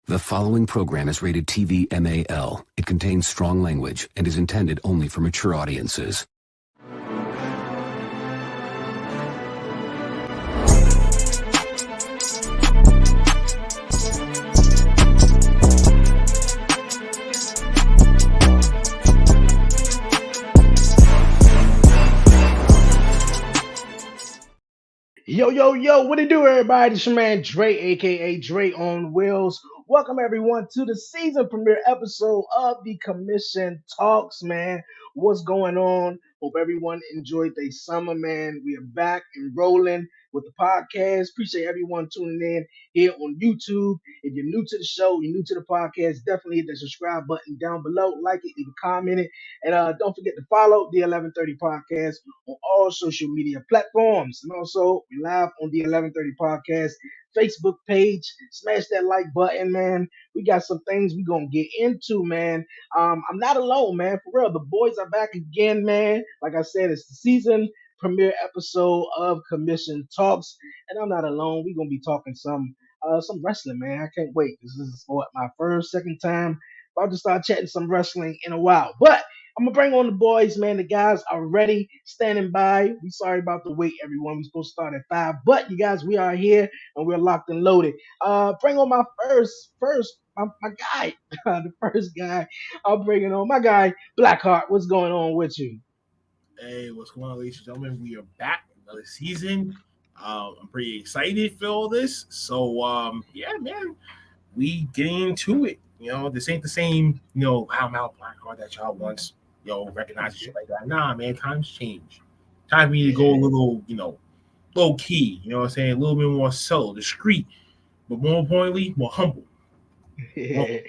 The following program is rated TV MAL. It contains strong language and is intended only for mature audiences. Yo, what it do, everybody? It's your man Dre, aka Dre on Wheels. Welcome everyone to the season premiere episode of the Commission Talks, man. What's going on? Hope everyone enjoyed their summer, man. We are back and rolling with the podcast. Appreciate everyone tuning in here on YouTube. If you're new to the show, you're new to the podcast, definitely hit the subscribe button down below, like it, leave a comment it, and don't forget to follow the 1130 podcast on all social media platforms. And also, we live on the 1130 podcast Facebook page. Smash that like button, man. We got some things we're going to get into, man. I'm not alone, man. For real, the boys are back again, man. Like I said, it's the season premiere episode of Commission Talks. And I'm not alone. We're going to be talking some wrestling, man. I can't wait. This is what, my second time. About to start chatting some wrestling in a while. But I'm gonna bring on the boys, man. The guys are ready, standing by. We sorry about the wait, everyone. We're supposed to start at 5, but you guys, we are here and we're locked and loaded. Bring on my my guy, the first guy. I'll bring it on my guy, Blackheart. What's going on with you? Hey, what's going on, ladies and gentlemen? We are back another season. I'm pretty excited for all this. So, yeah, man, we getting into it. You know, this ain't the same, how Mal Blackheart that y'all once, recognize shit like that. Nah, man, times change. Time for me to go a little, low key. You know what I'm saying? A little bit more subtle, discreet, but more importantly, more humble. Yeah,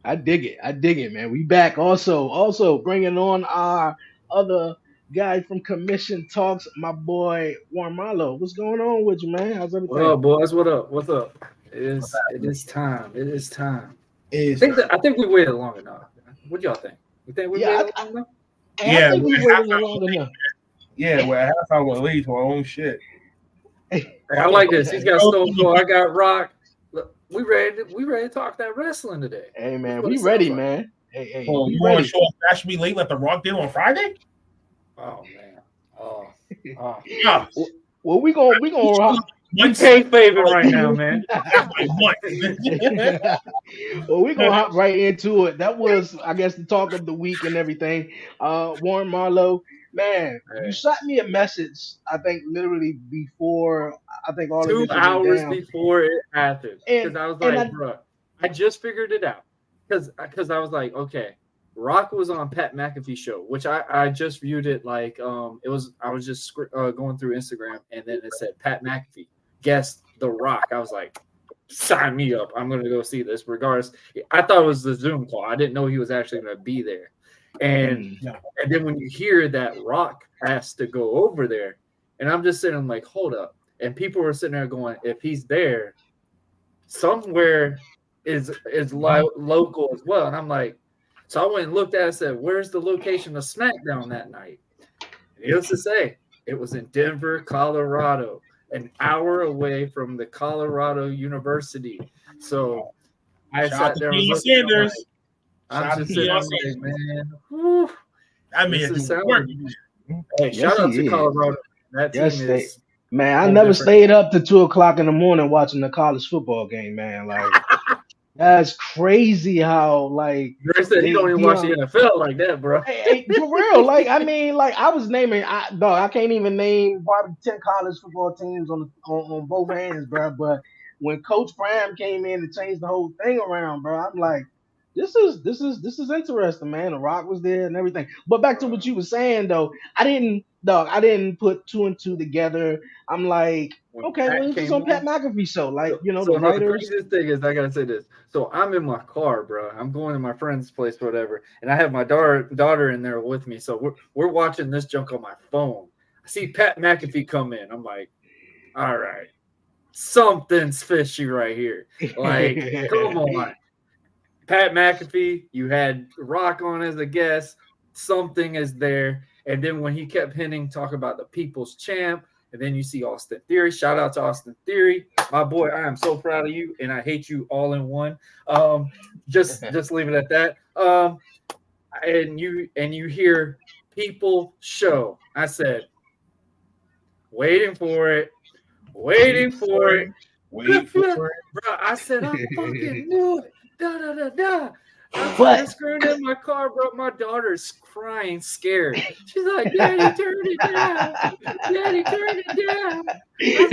I dig it, man. We back. Also bringing on our other guy from Commission Talks, my boy Warren Marlowe. What's going on with you, man? How's everything? What up, boys? What up? It is time. I think we waited long enough. What do y'all think? You think we waited long enough? I think we waited long enough. Yeah, we're at halftime with lead to our own shit. I like this. He's got Stone Cold. I got Rock. Look, we ready to talk that wrestling today. Hey, man, we ready, man. Hey, you want to show us that should be late like the Rock did on Friday? Oh man. Yeah. Well, we gonna rock. You can't favor right now, man. Well, we're gonna hop right into it. That was, I guess, the talk of the week and everything. Warren Marlowe, man, you shot me a message. I think literally before. I think all 2 of this hours before it happened, because I was like, bro, I just figured it out. Because I was like, okay, Rock was on Pat McAfee's show, which I just viewed it like it was. I was just going through Instagram, and then it said Pat McAfee guest The Rock. I was like, sign me up. I'm going to go see this regardless. I thought it was the Zoom call. I didn't know he was actually going to be there. And then when you hear that Rock has to go over there, and I'm just sitting like, hold up. And people were sitting there going, if he's there, somewhere is local as well. And I'm like, so I went and looked at it and said, where's the location of SmackDown that night? Needless to say, it was in Denver, Colorado, an hour away from the Colorado University. So I sat there and looked at it. I'm just sitting there like, man, whew, I mean, this is work. Hey, shout out to Colorado. That team is. Man, I never stayed up to 2:00 in the morning watching the college football game, man. Like, that's crazy how, like, Dre said he don't even watch the NFL like that, bro. Hey, for real. Like, I mean, like, I was naming, I can't even name probably 10 college football teams on both hands, bro. But when Coach Prime came in and changed the whole thing around, bro, I'm like, this is interesting, man. The Rock was there and everything. But back to what you were saying, though, I didn't put 2 and 2 together. I'm like, okay, well, this is on Pat McAfee show. Like, so the writers. The craziest thing is, I gotta say this. So I'm in my car, bro. I'm going to my friend's place, whatever, and I have my daughter in there with me. So we're watching this junk on my phone. I see Pat McAfee come in. I'm like, all right, something's fishy right here. Like, come on. Pat McAfee, you had Rock on as a guest. Something is there. And then when he kept hinting, talk about the people's champ, And then you see Austin Theory. Shout out to Austin Theory, my boy. I am so proud of you, and I hate you all in one. Just leave it at that. And you hear people show. I said, waiting for it. Wait for it. Bro, I said, I fucking knew it. I'm screwing in my car, bro. My daughter's crying, scared. She's like, Daddy, turn it down. Daddy, turn it down. I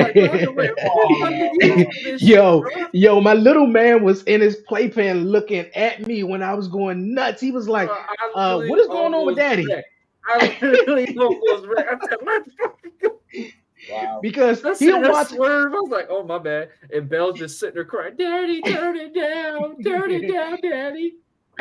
was like, yo, my little man was in his playpen looking at me when I was going nuts. He was like, what is going on with Daddy? I literally almost wrecked. I said, let's fucking go. Wow. Because he'll watch. Swerve. I was like, oh, my bad. And Belle's just sitting there crying, Daddy, turn it down, Daddy.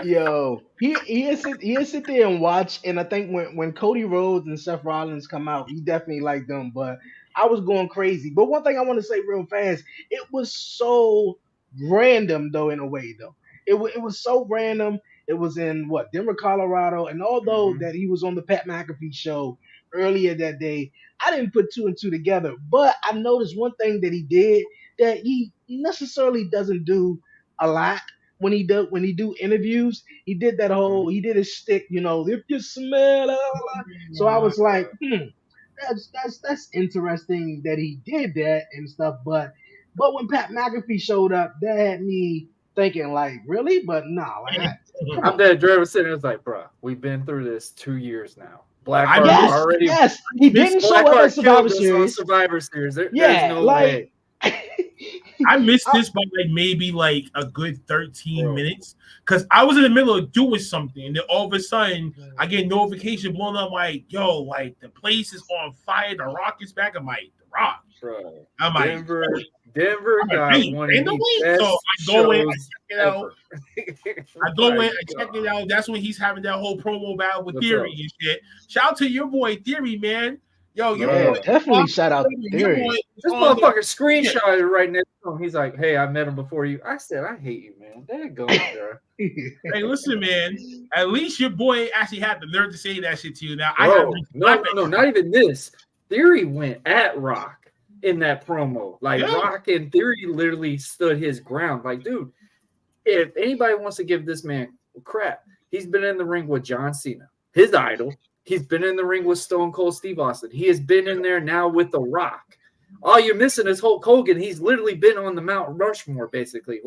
Yo, he'll sit there and watch. And I think when Cody Rhodes and Seth Rollins come out, he definitely liked them. But I was going crazy. But one thing I want to say real fast, it was so random, though, in a way, though. It was so random. It was in, Denver, Colorado. And although that he was on the Pat McAfee show earlier that day, I didn't put two and two together. But I noticed one thing that he did that he necessarily doesn't do a lot when he do interviews. He did that whole, he did his stick, if you smell it. So I was like, that's interesting that he did that and stuff. But when Pat McAfee showed up, that had me thinking, like, really? But nah, I'm that driver sitting there, was like, bro, we've been through this 2 years now. Blackheart already. Yes, he didn't show up at Survivor Series. Survivor Series. There's no way. I missed this by maybe a good 13 minutes because I was in the middle of doing something, and then all of a sudden I get a notification blowing up like, "Yo, the place is on fire. The Rock is back." I'm like, "The Rock." Bro, I'm Denver got one of the best so I go in, I check it out. I go in, I check it out. That's when he's having that whole promo battle with Theory and shit. Shout out to your boy Theory, man. Yo, definitely shout out to Theory. This motherfucker screenshotted right next to him. He's like, "Hey, I met him before you." I said, "I hate you, man." That goes there. Hey, listen, man. At least your boy actually had the nerve to say that shit to you. Now, no, not even this. Theory went at Rock in that promo. Rock and Theory literally stood his ground. Like, dude, if anybody wants to give this man crap, he's been in the ring with John Cena, his idol. He's been in the ring with Stone Cold Steve Austin. He has been in there now with The Rock. All you're missing is Hulk Hogan. He's literally been on the Mount Rushmore, basically.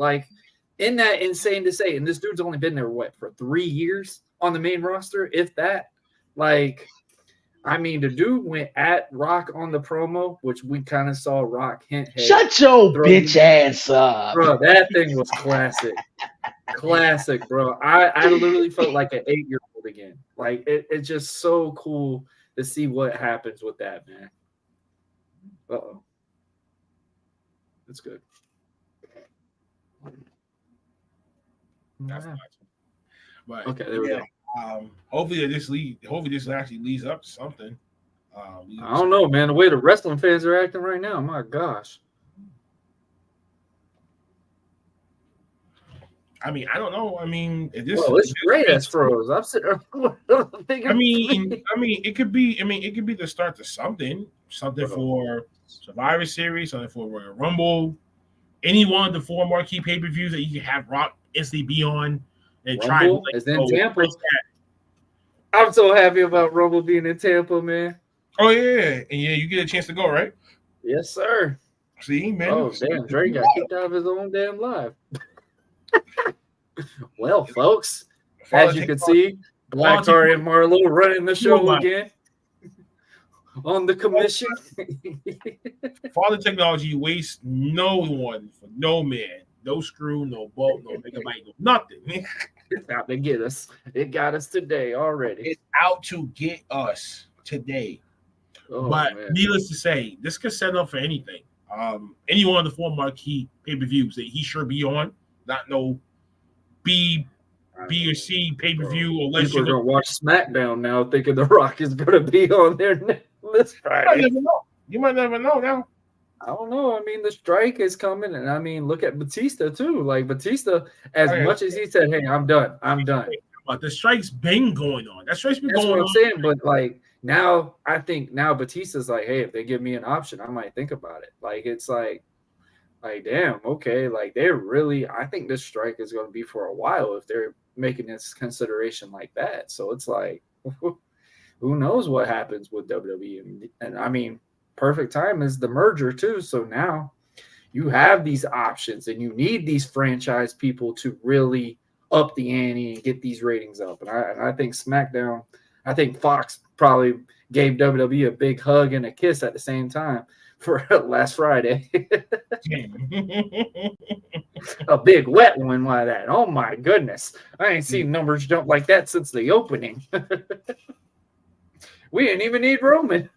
Isn't that insane to say? And this dude's only been there, for 3 years on the main roster, if that? The dude went at Rock on the promo, which we kind of saw Rock hint. Shut your bitch ass up. Bro, that thing was classic. Classic, bro. I literally felt like an 8-year-old again. It's just so cool to see what happens with that, man. Uh-oh. That's good. That's but okay, there we go. Hopefully this actually leads up to something. I don't know, man. The way the wrestling fans are acting right now, my gosh. I don't know. It's great as froze. I'm sitting there thinking. It could be the start to something for Survivor Series, something for Royal Rumble, any one of the 4 marquee pay-per-views that you can have Rock instantly be on and Rumble try. Is in Tampa. I'm so happy about Rumble being in Tampa, man. Oh yeah, and you get a chance to go, right? Yes, sir. See, man. Oh damn, Drake got kicked out of his own damn live. Well, folks, as you can see, Blackheart and Marlo running the show again on the commission. Father Technology wastes no one for no man, no screw, no bolt, no megabyte, no nothing. It's out to get us. It got us today already. It's out to get us today. Oh, but man. Needless to say, this could set up for anything. Any one of the 4 marquee pay-per-views that he sure be on, not no B or C pay-per-view. Unless people are going to watch SmackDown now thinking The Rock is going to be on their list Friday. You might never know now. I don't know. The strike is coming, and look at Batista too. Batista, much as he said, "Hey, I'm done," But the strike's been going on. That strike's been That's going what I'm saying. But Now I think Batista's like, hey, if they give me an option, I might think about it. Like it's like damn, okay, like they're really. I think this strike is going to be for a while if they're making this consideration like that. So it's like, who knows what happens with WWE? And I mean, perfect time is the merger too. So now you have these options, and you need these franchise people to really up the ante and get these ratings up. And I think SmackDown, I think Fox probably gave WWE a big hug and a kiss at the same time for last Friday. A big wet one like that. Oh my goodness. I ain't seen numbers jump like that since the opening. We didn't even need Roman.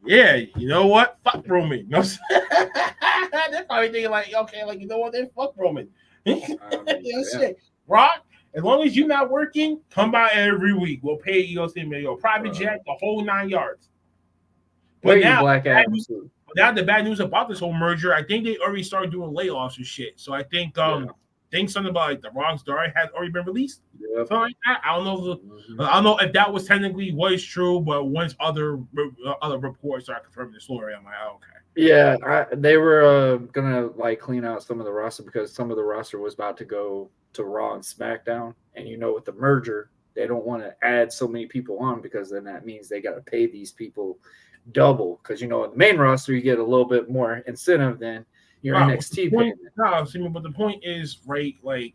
Yeah, you know what? Fuck Roman. No, they're probably thinking like, okay, like you know what? Then fuck Roman. Shit. Rock, as long as you're not working, come by every week. We'll pay you private jet, the whole 9 yards. But now, the bad news about this whole merger, I think they already started doing layoffs and shit. So I think something about like the Rock's story has already been released. Yeah. Something like that. I don't know if that was technically was true, but once other reports are confirming the story, I'm like, oh, okay. Yeah, they were gonna like clean out some of the roster because some of the roster was about to go to Raw and SmackDown, and with the merger, they don't want to add so many people on because then that means they got to pay these people double because in the main roster you get a little bit more incentive than your NXT. But the point is, right, like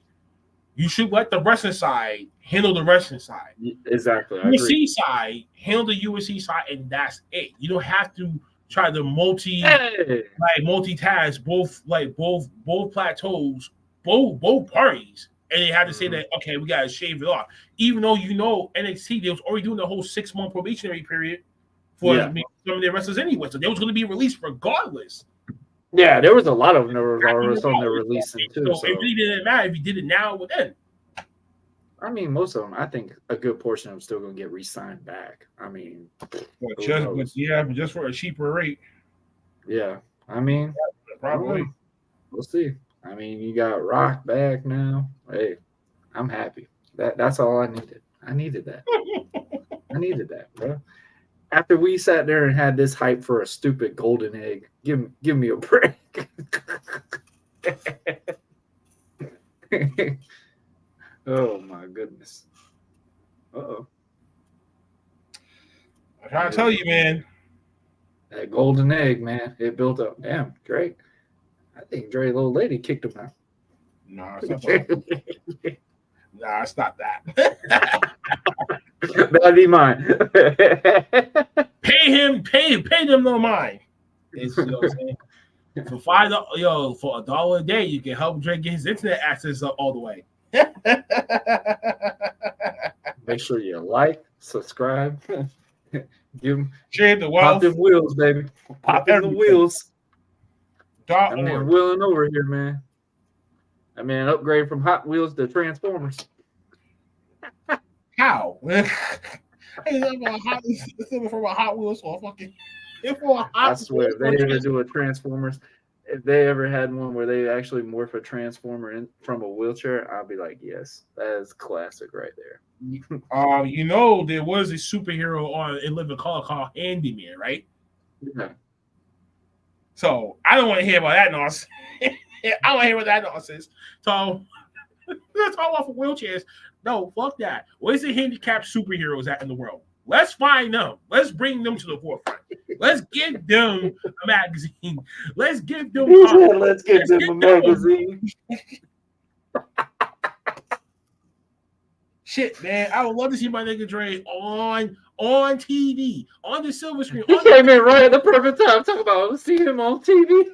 you should let the wrestling side handle the wrestling side. Exactly. USC side handle the USC side, and that's it. You don't have to try to multitask both plateaus, both parties, and they had to say that okay, we gotta shave it off. Even though NXT, they was already doing the whole 6-month probationary period for some of their wrestlers anyway, so they was going to be released regardless. Yeah, there was a lot of them that were already on their releasing too. So it really didn't matter if you did it now or then. I mean, most of them, I think a good portion of them still going to get re-signed back. I mean, just for a cheaper rate. Yeah, I mean, probably. We'll see. I mean, you got Rock back now. Hey, I'm happy. That's all I needed. I needed that. I needed that, bro. After we sat there and had this hype for a stupid golden egg, give me a break. Oh my goodness. Uh-oh. I'm trying to tell you, man. That golden egg, man, it built up. Damn, Drake. I think Dre's little lady kicked him out. No, it's not that. Nah, it's not that. That'd be mine. Pay them no mind. It's, for $1 a day, you can help Drake get his internet access up all the way. Make sure you like, subscribe, share the wealth. Pop them wheels, baby. Pop in the wheels. I mean, wheeling over here, man. I mean, upgrade from Hot Wheels to Transformers. How? From a Hot Wheels or fucking. I swear, if they ever do a Transformers, if they ever had one where they actually morph a Transformer from a wheelchair, I'll be like, yes, that is classic right there. There was a superhero on In Living Color called Handyman, right? Yeah. So I don't want to hear about that nonsense. I don't want to hear about that nonsense. So let's talk about wheelchairs. No, fuck that. Where's the handicapped superheroes at in the world? Let's find them. Let's bring them to the forefront. Let's give them a magazine. Let's give them a magazine. Shit, man. I would love to see my nigga Dre on TV, on the silver screen. He came in right at the perfect time. Talking about see him on TV.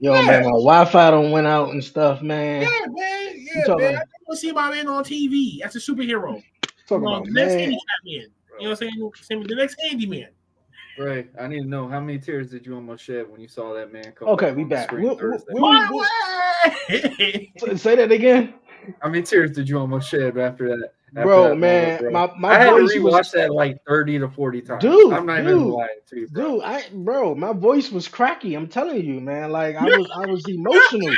Yo, man, my Wi-Fi done went out and stuff, man. Yeah, man. Yeah, man. I want to see my man on TV. That's a superhero. The next handyman. You know what I'm saying? The next handyman. Right. I need to know how many tears did you almost shed when you saw that man come. Okay, we back. Say that again. How many tears did you almost shed after that? Bro, man, bro. My I had voice to rewatch that like 30 to 40 times. Dude, I'm not even lying to you, bro. My voice was cracky. I'm telling you, man. Like I was emotional.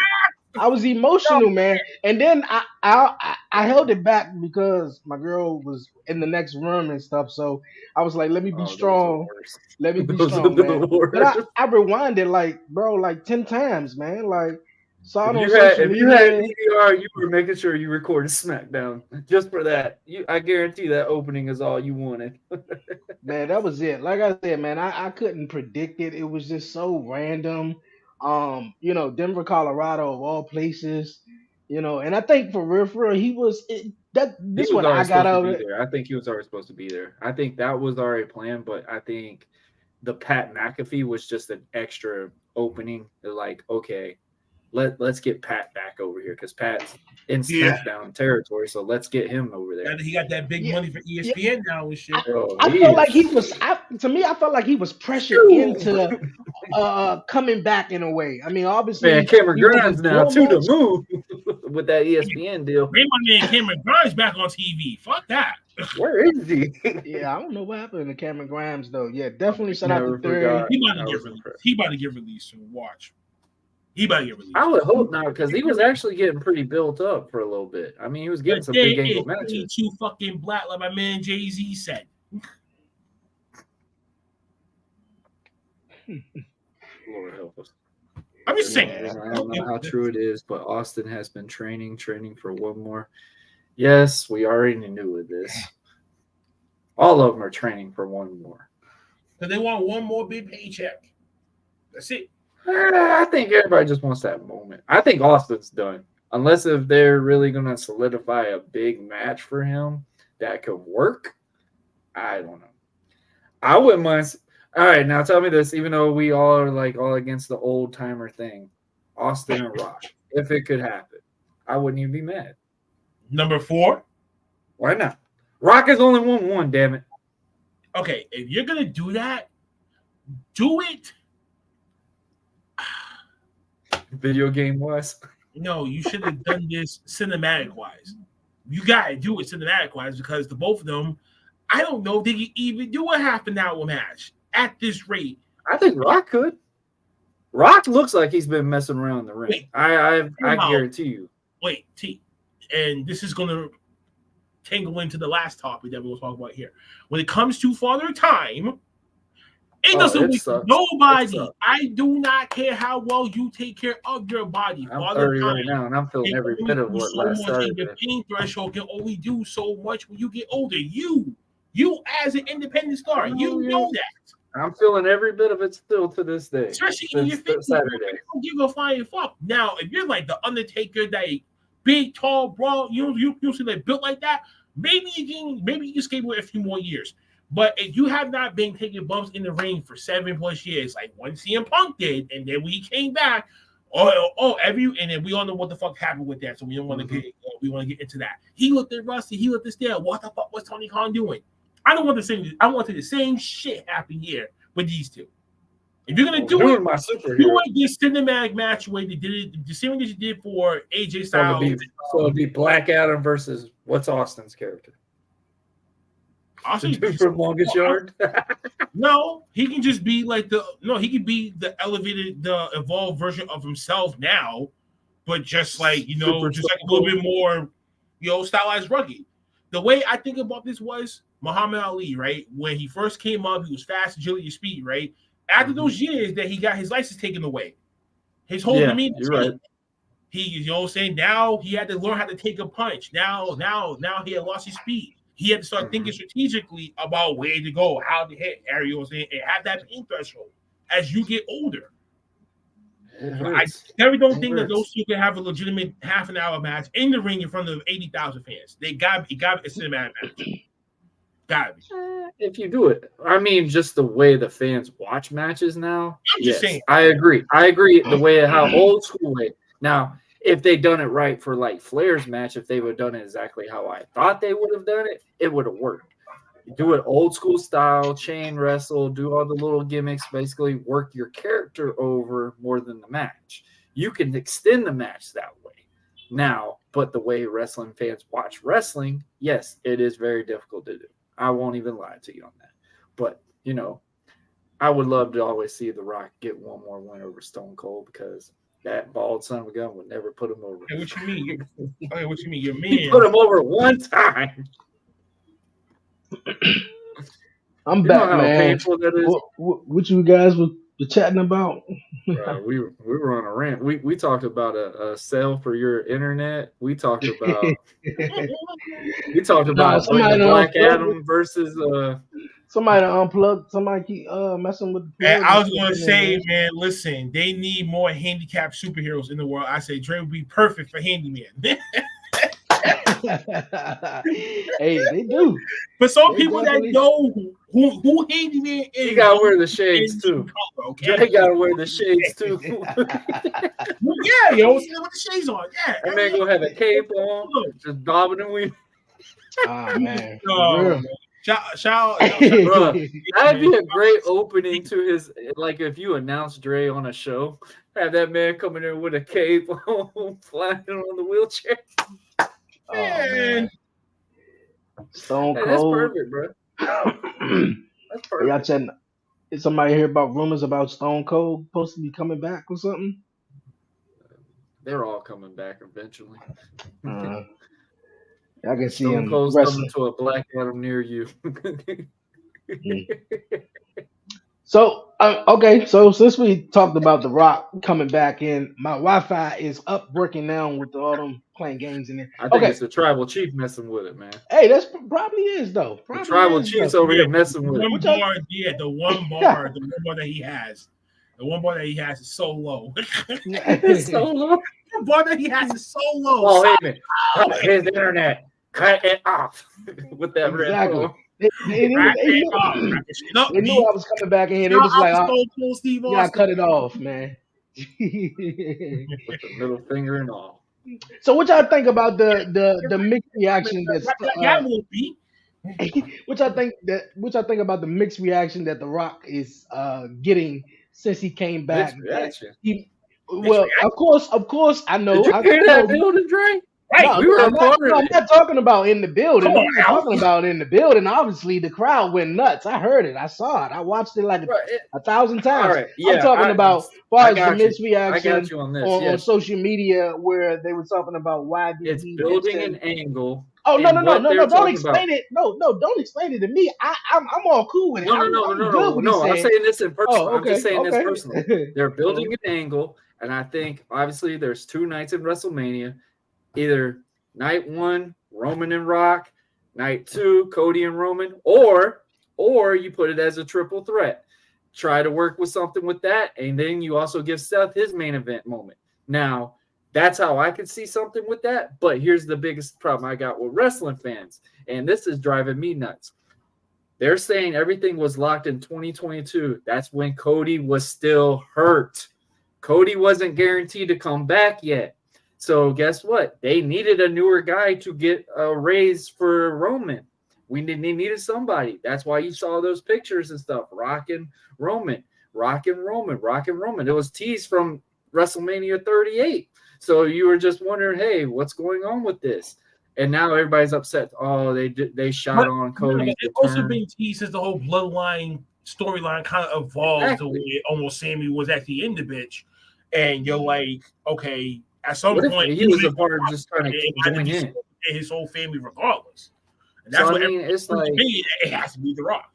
I was emotional, man. And then I held it back because my girl was in the next room and stuff. So I was like, let me be Oh, those are the strong. worst. Let me be Those are strong, man. the But worst. I rewinded like, bro, like 10 times, man. Like saw it on social If you had media. DVR, you were making sure you recorded SmackDown just for that. I guarantee that opening is all you wanted. Man, that was it. Like I said, man, I couldn't predict it. It was just so random. Denver, Colorado of all places, and I think for real, he was that He this was what I already got supposed to out of be it. there. I think he was already supposed to be there. I think that was already planned, but I think the Pat McAfee was just an extra opening. Like, okay, let's get Pat back over here because Pat's in Yeah. SmackDown territory, so let's get him over there. He got that big Yeah, money for yeah. ESPN now and shit. I felt like he was. To me, I felt like he was pressured into coming back in a way. I mean, Man, obviously Cameron he wasn't Grimes now doing to the much. moon with that ESPN deal. Bring my man Cameron Grimes back on TV. Fuck that. Where is he? Yeah, I don't know what happened to Cameron Grimes though. Yeah, definitely shout out to Never Theory. forgot. He about to I get was released. impressed. He about to get released soon. Watch. He about to get released. I would hope not, because he was actually getting pretty built up for a little bit. I mean, he was getting some big angle matches. Too fucking black, like my man Jay-Z said. Lord help us. I'm just saying. I don't know how true it is, but Austin has been training for one more. Yes, we already knew this. All of them are training for one more. Because they want one more big paycheck. That's it. I think everybody just wants that moment. I think Austin's done. Unless if they're really going to solidify a big match for him that could work. I don't know. I wouldn't mind. All right, now tell me this. Even though we all are like all against the old timer thing, Austin and Rock, if it could happen, I wouldn't even be mad. Number 4. Why not? Rock has only won one, damn it. Okay, if you're going to do that, do it. Video game wise? No, you should have done this cinematic wise. You got to do it cinematic wise because the both of them, I don't know if they can even do a half an hour match at this rate. I think Rock could. Rock looks like he's been messing around the ring. I guarantee you. Wait, T. And this is going to tangle into the last topic that we'll talk about here. When it comes to Father Time, it doesn't make nobody. I do not care how well you take care of your body. I'm Father 30 Time, right now, and I'm feeling every bit of what last Saturday. Your pain threshold can only do so much when you get older. You as an independent star, you know that. I'm feeling every bit of it still to this day. Especially in your 50s. Saturday. You don't give a flying fuck. Now, if you're like the Undertaker, that big, tall, broad, you see like built like that, maybe you can skate with a few more years. But if you have not been taking bumps in the ring for 7+ years, like when CM Punk did, and then we came back, and then we all know what the fuck happened with that, so we don't want to get into that. He looked at Rusty, he looked at Stale. What the fuck was Tony Khan doing? I don't want the same. I want the same shit happen here with these two. If you're gonna do it, do it this cinematic match way they did it, the same way that you did for AJ Styles. So it'd be Black Adam versus what's Austin's character? Austin from Longest Yard. No, he can just be like he could be the elevated, the evolved version of himself now, but just like just like a little bit more, stylized, rugged. The way I think about this was Muhammad Ali, right? When he first came up, he was fast, agility, speed, right? After those years that he got his license taken away, his whole demeanor. You're right. He, now he had to learn how to take a punch. Now he had lost his speed. He had to start thinking strategically about where to go, how to hit aerials, and have that pain threshold as you get older. I never don't think that those two can have a legitimate half an hour match in the ring in front of 80,000 fans. It got to be a cinematic match. Got to be. If you do it, I mean, just the way the fans watch matches now. I'm just saying. I agree. The way how old school way. Now, if they done it right for like Flair's match, if they would have done it exactly how I thought they would have done it, it would have worked. You do it old school style, chain wrestle, do all the little gimmicks, basically work your character over more than the match. You can extend the match that way. Now, but the way wrestling fans watch wrestling, yes, it is very difficult to do. I won't even lie to you on that. But, I would love to always see The Rock get one more win over Stone Cold because that bald son of a gun would never put him over. Hey, what you mean? Okay, what you mean? Your man. He put him over one time. I'm back, man. Painful that is. What you guys were chatting about? We were on a rant. We talked about a sale for your internet. We talked about Black Adam versus somebody unplugged. Somebody keep messing with the plug. I was gonna say, man, listen, they need more handicapped superheroes in the world. I say Dre would be perfect for handyman. Hey, they do. But some people that know who handyman is, you gotta wear the shades too. Color, okay? They gotta wear the shades too. Yeah, yo, with the shades on. Yeah, that man gonna have a cape on, just bobbing and weaving. Oh man. Shout bro, that'd be a great opening to his, like if you announce Dre on a show, have that man coming in with a cape on, flying on the wheelchair. Oh, man. Stone Cold. That's perfect, bro. That's perfect. Y'all chatting, did somebody hear about rumors about Stone Cold supposed to be coming back or something? They're all coming back eventually. I can see Stone him Cold's wrestling. coming to a Black Adam near you. So, okay. So since we talked about The Rock coming back in, my Wi-Fi is up working now with all them playing games in there. I think it's the tribal chief messing with it, man. Hey, that's probably is though. The tribal chief's over here messing with it. The one bar that he has. The one bar that he has is so low. It's so low. The bar that he has is so low. Oh, hey, man. His internet. Cut it off with that red phone. They knew I was coming back in here. They was like, "You gotta cut it off, man." With the middle finger and all. So, what y'all think about the mixed reaction? Which I think about the mixed reaction that The Rock is getting since he came back. Of course, I know. Did you hear that building, Dre? Right, I'm not talking about in the building. I'm not talking about in the building. Obviously, the crowd went nuts. I heard it. I saw it. I watched it like 1,000 times. Right, yeah, I'm talking about as far as the misreaction on social media where they were talking about why it's building an angle. Oh no! Don't explain it. No, don't explain it to me. I'm all cool with it. No. I'm saying this in person. Oh, okay, I'm just saying this personally. They're building an angle, and I think obviously there's 2 nights in WrestleMania. Either night 1, Roman and Rock, night 2, Cody and Roman, or you put it as a triple threat. Try to work with something with that, and then you also give Seth his main event moment. Now, that's how I could see something with that, but here's the biggest problem I got with wrestling fans, and this is driving me nuts. They're saying everything was locked in 2022. That's when Cody was still hurt. Cody wasn't guaranteed to come back yet. So guess what? They needed a newer guy to get a raise for Roman. They needed somebody. That's why you saw those pictures and stuff. Rock and Roman. It was teased from WrestleMania 38. So you were just wondering, hey, what's going on with this? And now everybody's upset. Oh, they shot on Cody. It's also been teased as the whole bloodline storyline kind of evolved to where almost Sammy was actually in the bitch. And you're like, okay. At some point, he was a part of just trying to join in his whole family, regardless. And that's what it's like. It has to be The Rock.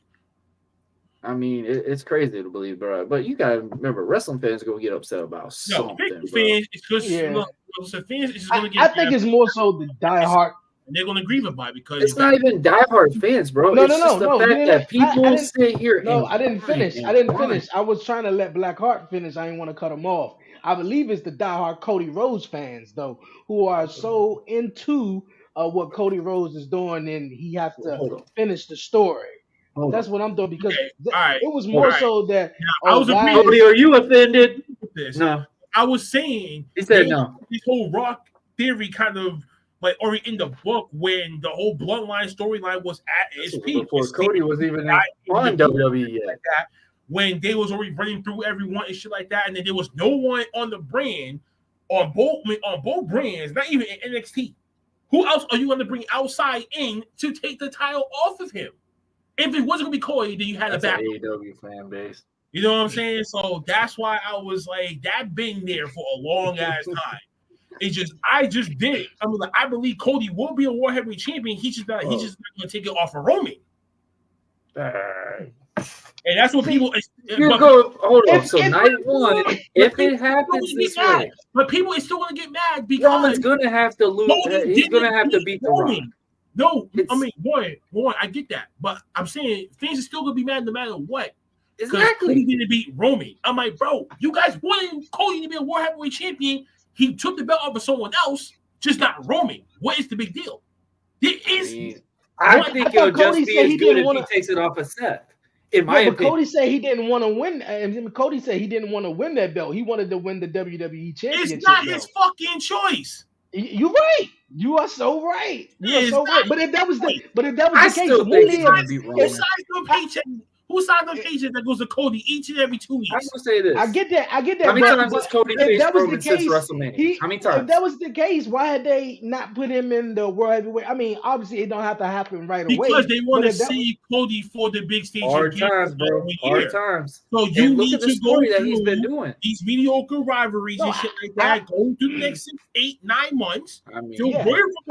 I mean, it's crazy to believe, bro. But you gotta remember, wrestling fans are gonna get upset about something. Fans, it's just fans. It's gonna get. I think it's more so the diehard. And they're gonna grieve about it because it's not even diehard fans, bro. No. The fact that people sit here. No, I didn't finish. I was trying to let Blackheart finish. I didn't want to cut him off. I believe it's the diehard Cody Rhodes fans, though, who are so into what Cody Rhodes is doing, and he has to finish the story. That's what I'm doing because it was more so that. I was agreeing. Cody, are you offended? No, I was saying. He said no. This whole Rock theory kind of like already in the book when the whole bloodline storyline was at its peak. Before Cody was even on WWE yet. Like that. When they was already running through everyone and shit like that, and then there was no one on the brand on both brands, not even in NXT. Who else are you going to bring outside in to take the title off of him? If it wasn't going to be Cody, then you had a back. AEW fan base. You know what I'm saying? So that's why I was like, that been there for a long ass time. I just did. I mean, like, I believe Cody will be a World Heavyweight Champion. He's just not going to take it off of Roman. And that's what people. Hold on. So night one, if it happens this way, but people are still going to get mad because Roman's going to have to lose. He's going to have to beat the Rock. No, I mean, one, I get that, but I'm saying fans are still going to be mad no matter what. Exactly. Cody didn't beat Roman. I'm like, bro, you guys wanted Cody to be a World Heavyweight Champion. He took the belt off of someone else, just not Roman. What is the big deal? I think it'll just be as good if he takes it off of Seth. In my opinion. Cody said he didn't want to win. Cody said he didn't want to win that belt. He wanted to win the WWE Championship. It's not his fucking choice. You're right. You are so right. You are so right. But if that was the case, who signed the paycheck that goes to Cody each and every 2 weeks? I'm gonna say this. I get that. How many times has Cody faced Roman since WrestleMania? How many times? If that was the case, why had they not put him in the World Heavyweight? I mean, obviously it don't have to happen right away. Because they want to see Cody for the big stage. Hard times, bro. Hard times. So you look need at the to story go that he's been doing. These mediocre rivalries and shit like that. Go through the next 6, 8, 9 months. I mean,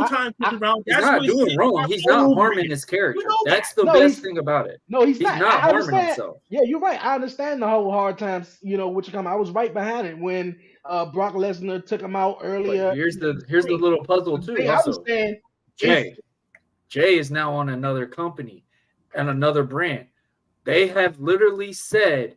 time around. He's not doing wrong. He's not harming his character. That's the best thing about it. No, he's not harming himself. Yeah, you're right. I understand the whole hard times, which come. I was right behind it when Brock Lesnar took him out earlier. But here's the little puzzle too. I was saying, Jay is now on another company and another brand. They have literally said,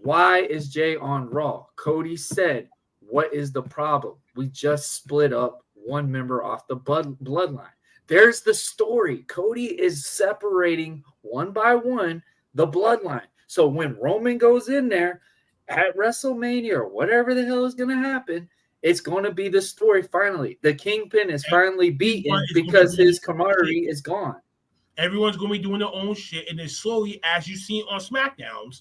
"Why is Jay on Raw?" Cody said, "What is the problem? We just split up one member off the bloodline." There's the story. Cody is separating one by one the bloodline. So when Roman goes in there at WrestleMania or whatever the hell is going to happen, it's going to be the story finally. The Kingpin is finally beaten because his camaraderie is gone. Everyone's going to be doing their own shit. And then slowly, as you see on SmackDowns,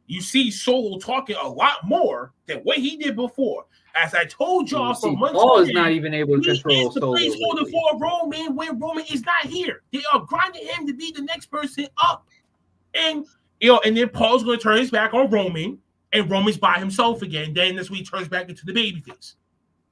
you see Solo talking a lot more than what he did before. As I told y'all for months, Paul is not even able to control Solo. He's the placeholder for Roman when Roman is not here. They are grinding him to be the next person up. And and then Paul's going to turn his back on Roman, and Roman's by himself again. Then this week turns back into the babyface.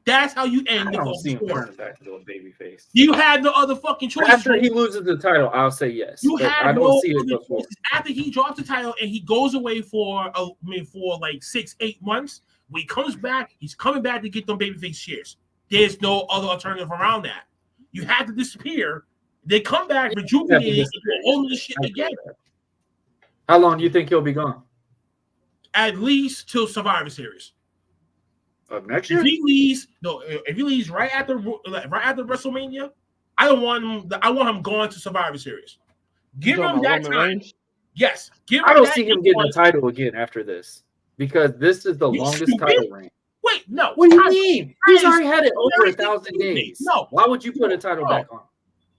That's how you end the don't see him turning back to a babyface. You had no other fucking choice. After he loses the title, I'll say yes. I don't see it before. After he drops the title and he goes away for like 6-8 months, when he comes back, he's coming back to get them babyface shares. There's no other alternative around that. You have to disappear. They come back, rejuvenated, and do all this shit again. How long do you think he'll be gone? At least till Survivor Series. Of next year? If he leaves right after WrestleMania, I don't want him. I want him going to Survivor Series. Give him that time. Yes. I don't see him getting the title again after this because this is the longest title reign. Wait, no. What do you mean? He's already had it over 1,000 days. No. Why would you put a title back on?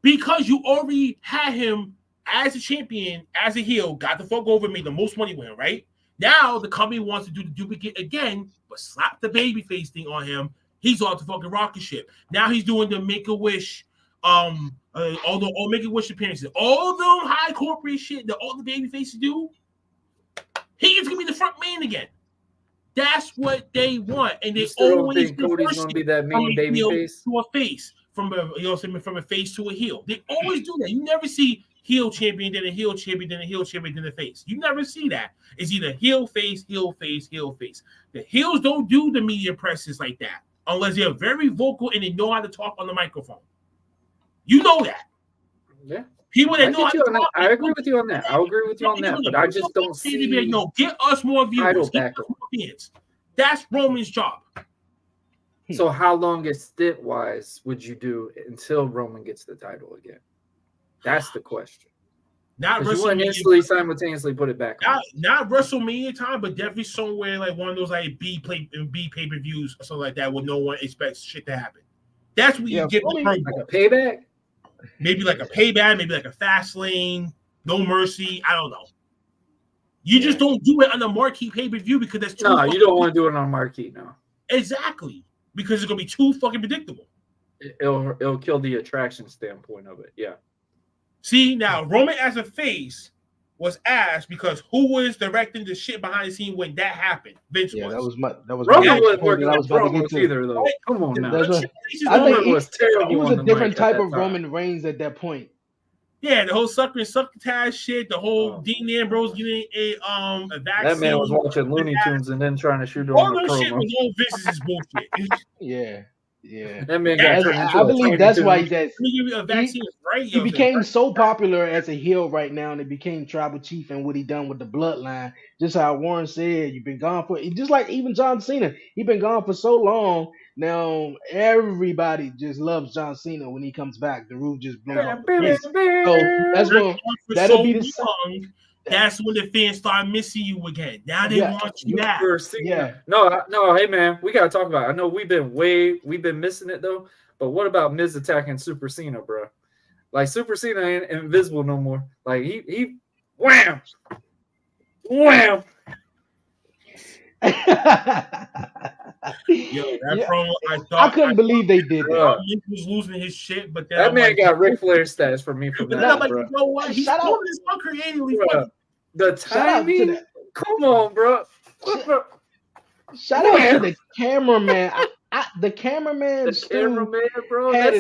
Because you already had him as a champion, as a heel, got the fuck over, made the most money with him, right? Now the company wants to do the duplicate again, but slap the babyface thing on him. He's off the fucking rocket ship. Now he's doing the Make-A-Wish, all Make-A-Wish appearances, all them high corporate shit that all the babyfaces do. He's gonna be the front man again. That's what they want, and they always think Cody's gonna be that main babyface to a face, from a face to a heel. They always do that. You never see heel champion, then a heel champion, then a heel champion, then a face. You never see that. It's either heel, face, heel, face, heel, face. The heels don't do the media presses like that unless they're very vocal and they know how to talk on the microphone. You know that. Yeah. People that know how to talk. I agree with you on that. I'll agree with you on that, but I just don't see. Get us more viewers. Get us more fans. That's Roman's job. So how long is stint-wise would you do until Roman gets the title again? That's the question. Not WrestleMania. You wouldn't instantly simultaneously put it back on. Not WrestleMania time, but definitely somewhere like one of those like B pay-per-views or something like that where no one expects shit to happen. That's what you get the like a payback. Maybe like a payback, maybe like a fast lane, no mercy. I don't know. You just don't do it on the marquee pay-per-view because that's too. No, you don't want to do it on marquee, no. Exactly, because it's gonna be too fucking predictable. It'll kill the attraction standpoint of it. Yeah. See, now Roman as a face was asked because who was directing the shit behind the scene when that happened? Vince was. That was Roman wasn't working on promos either, though. Come on now. I think he was a different type of Roman Reigns at that point. Yeah, the whole succotash shit, the whole Dean Ambrose getting a vaccine. That man was watching Looney Tunes and then trying to shoot on all those shit was all Vince's bullshit. Yeah. That man got turned into I believe that's why he's at. He became so popular as a heel right now, and it became tribal chief and what he done with the bloodline. Just how Warren said, you've been gone for just like even John Cena. He's been gone for so long. Now everybody just loves John Cena when he comes back. The roof just blows off the place. So that's when that'll be the song. That's when the fans start missing you again. Now they want you back. No, hey man, we gotta talk about it. I know we've been missing it though. But what about Miz attacking Super Cena, bro? Like Super Cena ain't invisible no more. Like he wham. Yo, that promo, I couldn't believe they did that. He was losing his shit, but then that man got Ric Flair status for me from that. I'm like, you know what? He's doing this one creatively. The timing, come on, bro. Shout out to the cameraman. The cameraman, bro, had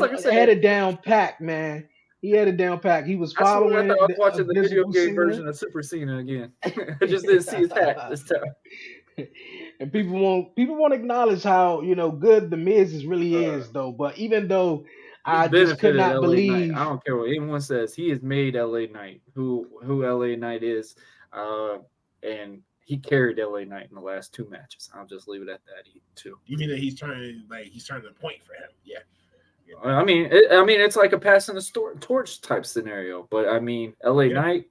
it down packed, man. He had it down packed. He was following. I was watching the video game version of Super Cena again. I just didn't see his hat this time. And people won't acknowledge how good the Miz really is, though. But even though I just could not believe, I don't care what anyone says. He has made LA Knight who LA Knight is, and he carried LA Knight in the last 2 matches. I'll just leave it at that. Too. You mean that he's turning the point for him? Yeah. I mean, it's like a passing the torch type scenario. But I mean, LA Knight.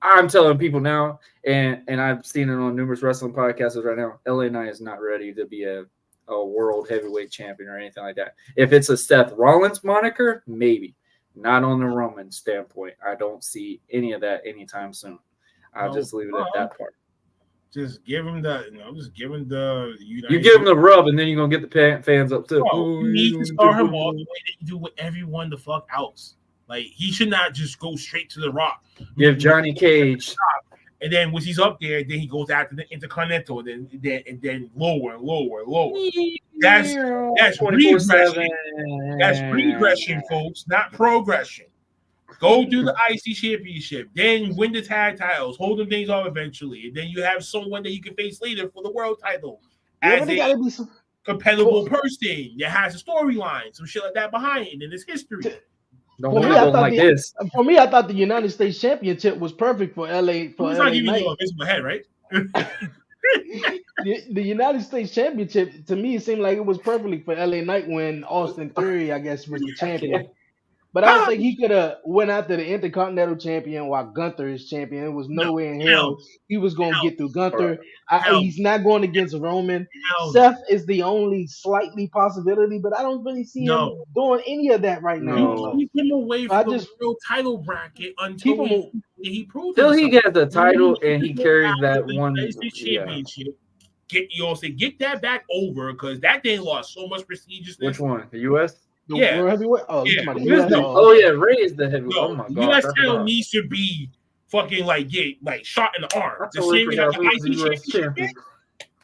I'm telling people now, and I've seen it on numerous wrestling podcasts right now. LA Knight is not ready to be a world heavyweight champion or anything like that. If it's a Seth Rollins moniker, maybe. Not on the Roman standpoint. I don't see any of that anytime soon. I'll just leave it at that part. Just give him the, you give him the rub, and then you're gonna get the fans up too. You need to start him off the way that you do with everyone the fuck else. Like he should not just go straight to the Rock. Give Johnny Cage, and then once he's up there, then he goes after the Intercontinental, and then lower and lower and lower. That's regression. That's regression, folks, not progression. Go do the IC Championship, then win the tag titles, hold them things off eventually, and then you have someone that you can face later for the world title as a competitive person that has a storyline, some shit like that behind it, and it's history. For me, I thought the United States Championship was perfect for LA. For LA Knight. Head, right? The United States Championship, to me, it seemed like it was perfectly for LA Knight when Austin Theory, I guess, was the champion. But I don't think he could have went after the Intercontinental Champion while Gunther is champion. It was no way in hell he was going to get through Gunther. He's not going against Roman. Seth is the only slightly possibility, but I don't really see him doing any of that right now. Keep him away from the real title bracket until he proves until he gets the title and he carries that one championship. Get that back over because that thing lost so much prestige. Which one? The U.S.? World heavyweight? Ray is the heavyweight. Oh my god! U.S. title needs to be fucking shot in the arm. The same way the IC championship.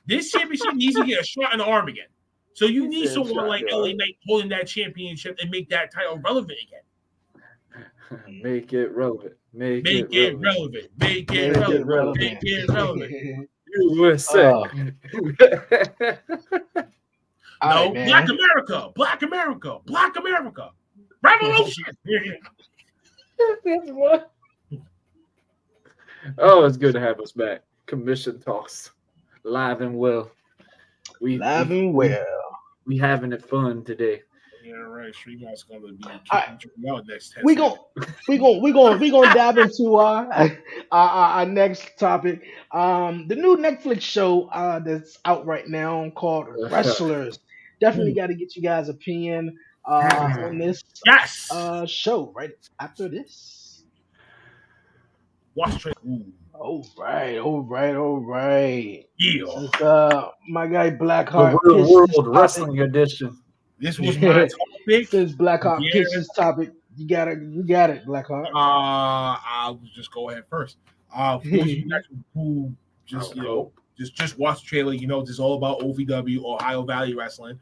This championship needs to get a shot in the arm again. So you need someone like LA Knight holding that championship and make that title relevant again. Make it relevant. Make it relevant. Make it relevant. USA. No, right, Black America, Revolution. Oh, it's good to have us back. Commission Talks, live and well. We having it fun today. Yeah, right. Stream's gonna be out next. We gonna dive into our next topic. The new Netflix show that's out right now called Wrestlers. Definitely got to get you guys' opinion on this show right after this. Watch it. All right. Yeah. Since, my guy Blackheart. The World Wrestling Edition. This was my topic. Since Blackheart pitched his topic, You got it, Blackheart. I'll just go ahead first. For those of you guys who just just watch the trailer, this is all about OVW, Ohio Valley Wrestling.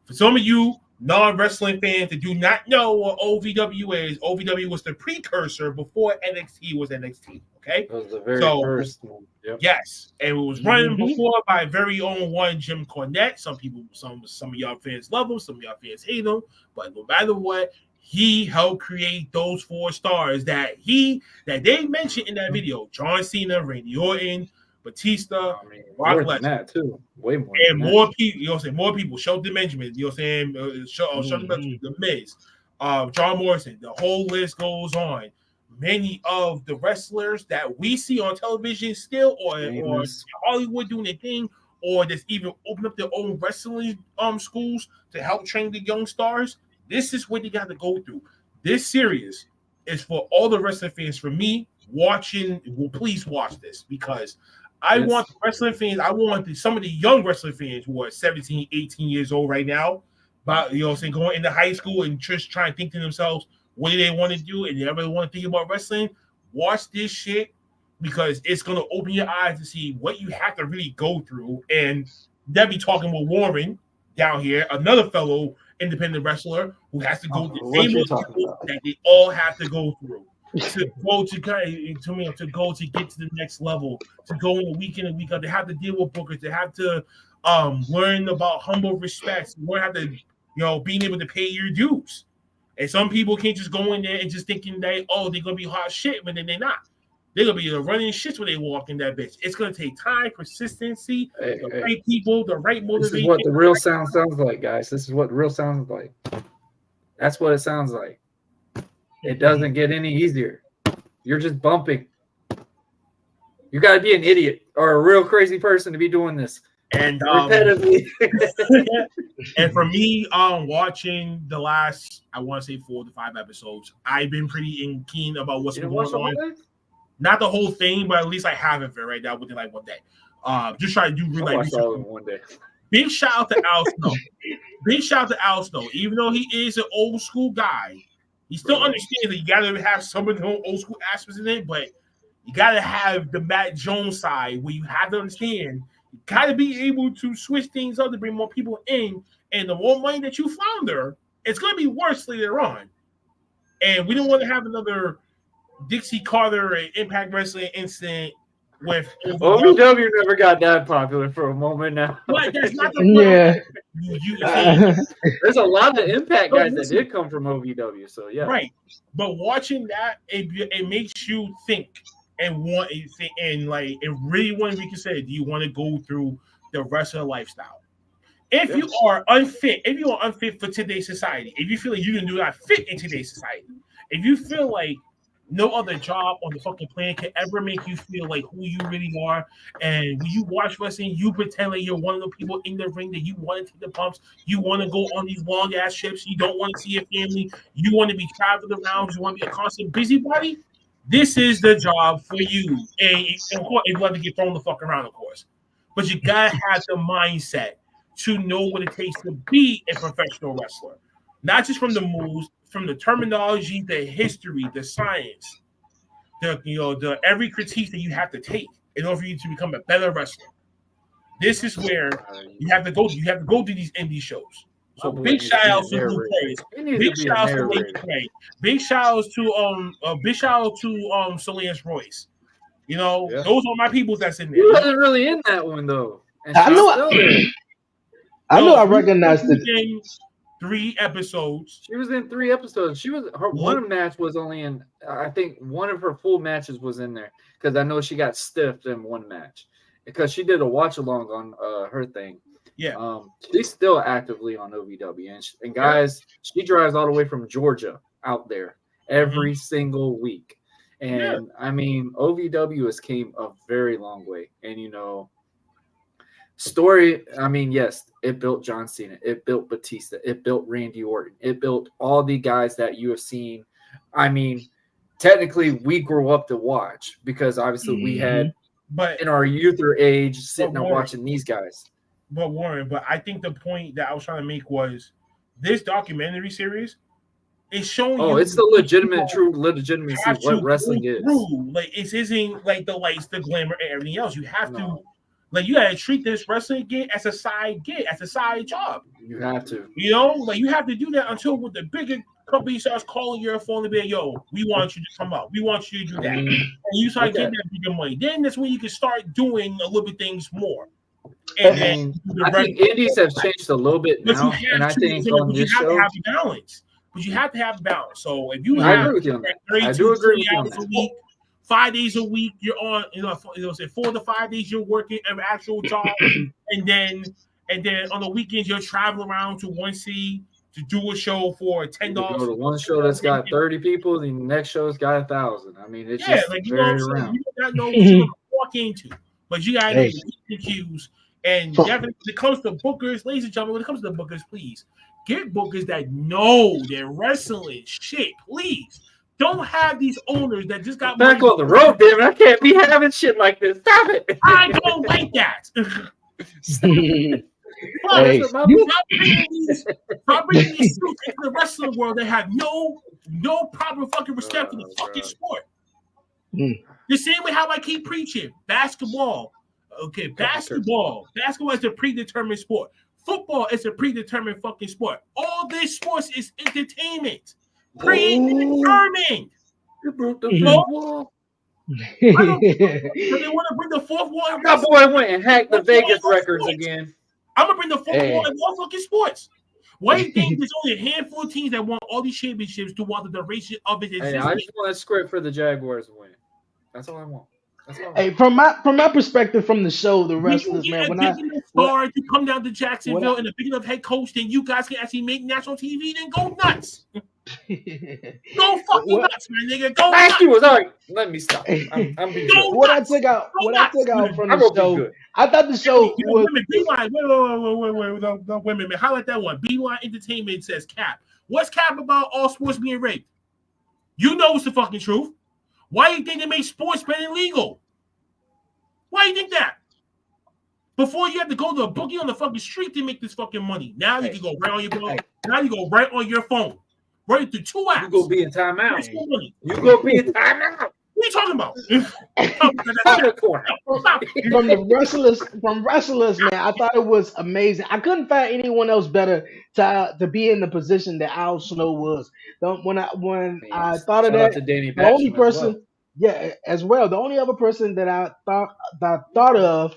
For some of you non-wrestling fans that do not know what OVW is, OVW was the precursor before NXT was NXT. Okay, it was the very first one. Yep. Yes, and it was running before by very own one Jim Cornette. Some of y'all fans love him, some of y'all fans hate him, but no matter what, he helped create those 4 stars that they mentioned in that video: John Cena, Randy Orton, Batista, Brock Lesnar, too. Way more, and more people. More people. Shelton Benjamin. Shelton Benjamin, The Miz, John Morrison. The whole list goes on. Many of the wrestlers that we see on television still, or Hollywood doing their thing, or that's even open up their own wrestling schools to help train the young stars. This is what they got to go through. This series is for all the wrestling fans. For me, watching, please watch this, because I want wrestling fans. I want some of the young wrestling fans who are 17, 18 years old right now, but going into high school and just trying to think to themselves, what do they want to do? And they ever want to think about wrestling? Watch this shit, because it's going to open your eyes to see what you have to really go through. And they'll be talking with Warren down here, another fellow independent wrestler who has to go through the same that they all have to go through to go to get to the next level, to go in a week in and week out. They have to deal with bookers. They have to learn about humble respect, learn how to being able to pay your dues. And some people can't just go in there and just thinking that, they're going to be hot shit, but then they're not. They're going to be running shits when they walk in that bitch. It's going to take time, consistency, right people, the right motivation. This is what the real sound sounds like, guys. This is what real sounds like. That's what it sounds like. It doesn't get any easier. You're just bumping. You got to be an idiot or a real crazy person to be doing this. And repetitively. And for me, watching the last, I want to say 4 to 5 episodes, I've been pretty keen about what's going on. Not the whole thing, but at least I have it right now within like one day. Just try to do really one day. Big shout out to Al Snow. Big shout out to Al Snow. Even though he is an old school guy, he still understands that you gotta have some of the old school aspects in it, but you gotta have the Matt Jones side where you have to understand. You gotta be able to switch things up to bring more people in, and the more money that you flounder, it's gonna be worse later on. And we don't want to have another Dixie Carter and Impact Wrestling incident with OVW never got that popular for a moment now. But that's not the There's a lot of Impact guys that did come from OVW, so yeah. Right. But watching that, it makes you think and want to think and really want to reconsider, do you want to go through the wrestler lifestyle? If you are unfit, for today's society, if you feel like you do not fit in today's society, if you feel like no other job on the fucking planet can ever make you feel like who you really are, and when you watch wrestling, you pretend like you're one of the people in the ring that you want to take the bumps, you want to go on these long ass trips, you don't want to see your family, you want to be traveling around, you want to be a constant busybody, this is the job for you. And of course, you have to get thrown the fuck around, of course, but you gotta have the mindset to know what it takes to be a professional wrestler, not just from the moves, from the terminology, the history, the science, the every critique that you have to take in order for you to become a better wrestler. This is where you have to go. You have to go to these indie shows. So big shout outs to Blue Praise. Big shout outs to Lady Clay. Big shout outs to Solange Royce. Those are my people that's in there. He wasn't really in that one though. I know. I recognized it. 3 episodes. She was in 3 episodes. One match was only in. I think one of her full matches was in there because I know she got stiffed in one match because she did a watch along on her thing. Yeah. She's still actively on OVW, and guys, she drives all the way from Georgia out there every single week. And I mean, OVW has came a very long way, and story, I mean, yes, it built John Cena, it built Batista, it built Randy Orton, it built all the guys that you have seen. I mean, technically, we grew up to watch because obviously we had, but in our youth or age, sitting and watching these guys. But I think the point that I was trying to make was this documentary series It's showing you. Oh, it's the legitimate, true legitimacy what wrestling is. Like it isn't like the lights, the glamour, and everything else. You have to, like, you gotta treat this wrestling gig as a side gig, as a side job. You have to. You know, like you have to do that until with the bigger company starts calling your phone and be like, "Yo, we want you to come out. We want you to do that," and you start getting that bigger money. Then that's when you can start doing a little bit things more. And then I think indies have changed a little bit now, and I think on this show, you have to have balance. But you have to have balance. So if you I have agree with you on that. 32, I do agree with you on hours that. a week, 5 days a week, you're on. Say 4 to 5 days you're working an actual job, and then on the weekends you're traveling around to one city to do a show for $10. Go to one show that's got 30 people, the next show's got 1,000. I mean, it's just like very around. You don't know what you're gonna walk into, but you gotta know the cues. And definitely, when it comes to bookers, ladies and gentlemen, when it comes to bookers, please get bookers that know their wrestling shit. Please don't have these owners that just got back on the road, damn it. I can't be having shit like this. Stop it. I don't like that. Stop bringing these suits into the wrestling world that have no proper fucking respect for the fucking sport. The same way how I keep preaching basketball. Okay, basketball is a predetermined sport. Football is a predetermined fucking sport. All this sports is entertainment. Predetermined. You broke the fourth wall. They want to bring the fourth wall. My boy went and hacked the Vegas records again. I'm gonna bring the fourth wall in all fucking sports. Why do you think there's only a handful of teams that won all these championships throughout the duration of its existence? I just want a script for the Jaguars to win. That's all I want. Hey, from my perspective from the show, the wrestlers, man, when big enough star to come down to Jacksonville and a big enough head coach, then you guys can actually make national TV. Then go nuts. Go fucking nuts, my nigga. Go nuts. Thank you. All right. Let me stop. I'm being what I took out from the show, I thought the show was. Wait, man. Highlight that one. Beeline Entertainment says Cap. What's Cap about all sports being raped? You know it's the fucking truth. Why do you think they make sports betting legal? Why do you think that? Before you had to go to a bookie on the fucking street to make this fucking money. Now you can go right on your phone. Now you go right on your phone. Right through 2 apps. You go be in timeout. You go be in timeout. What are you talking about? From wrestlers, man, I thought it was amazing. I couldn't find anyone else better to be in the position that Al Snow was. When I thought of that, the only person, as well, the only other person that I thought of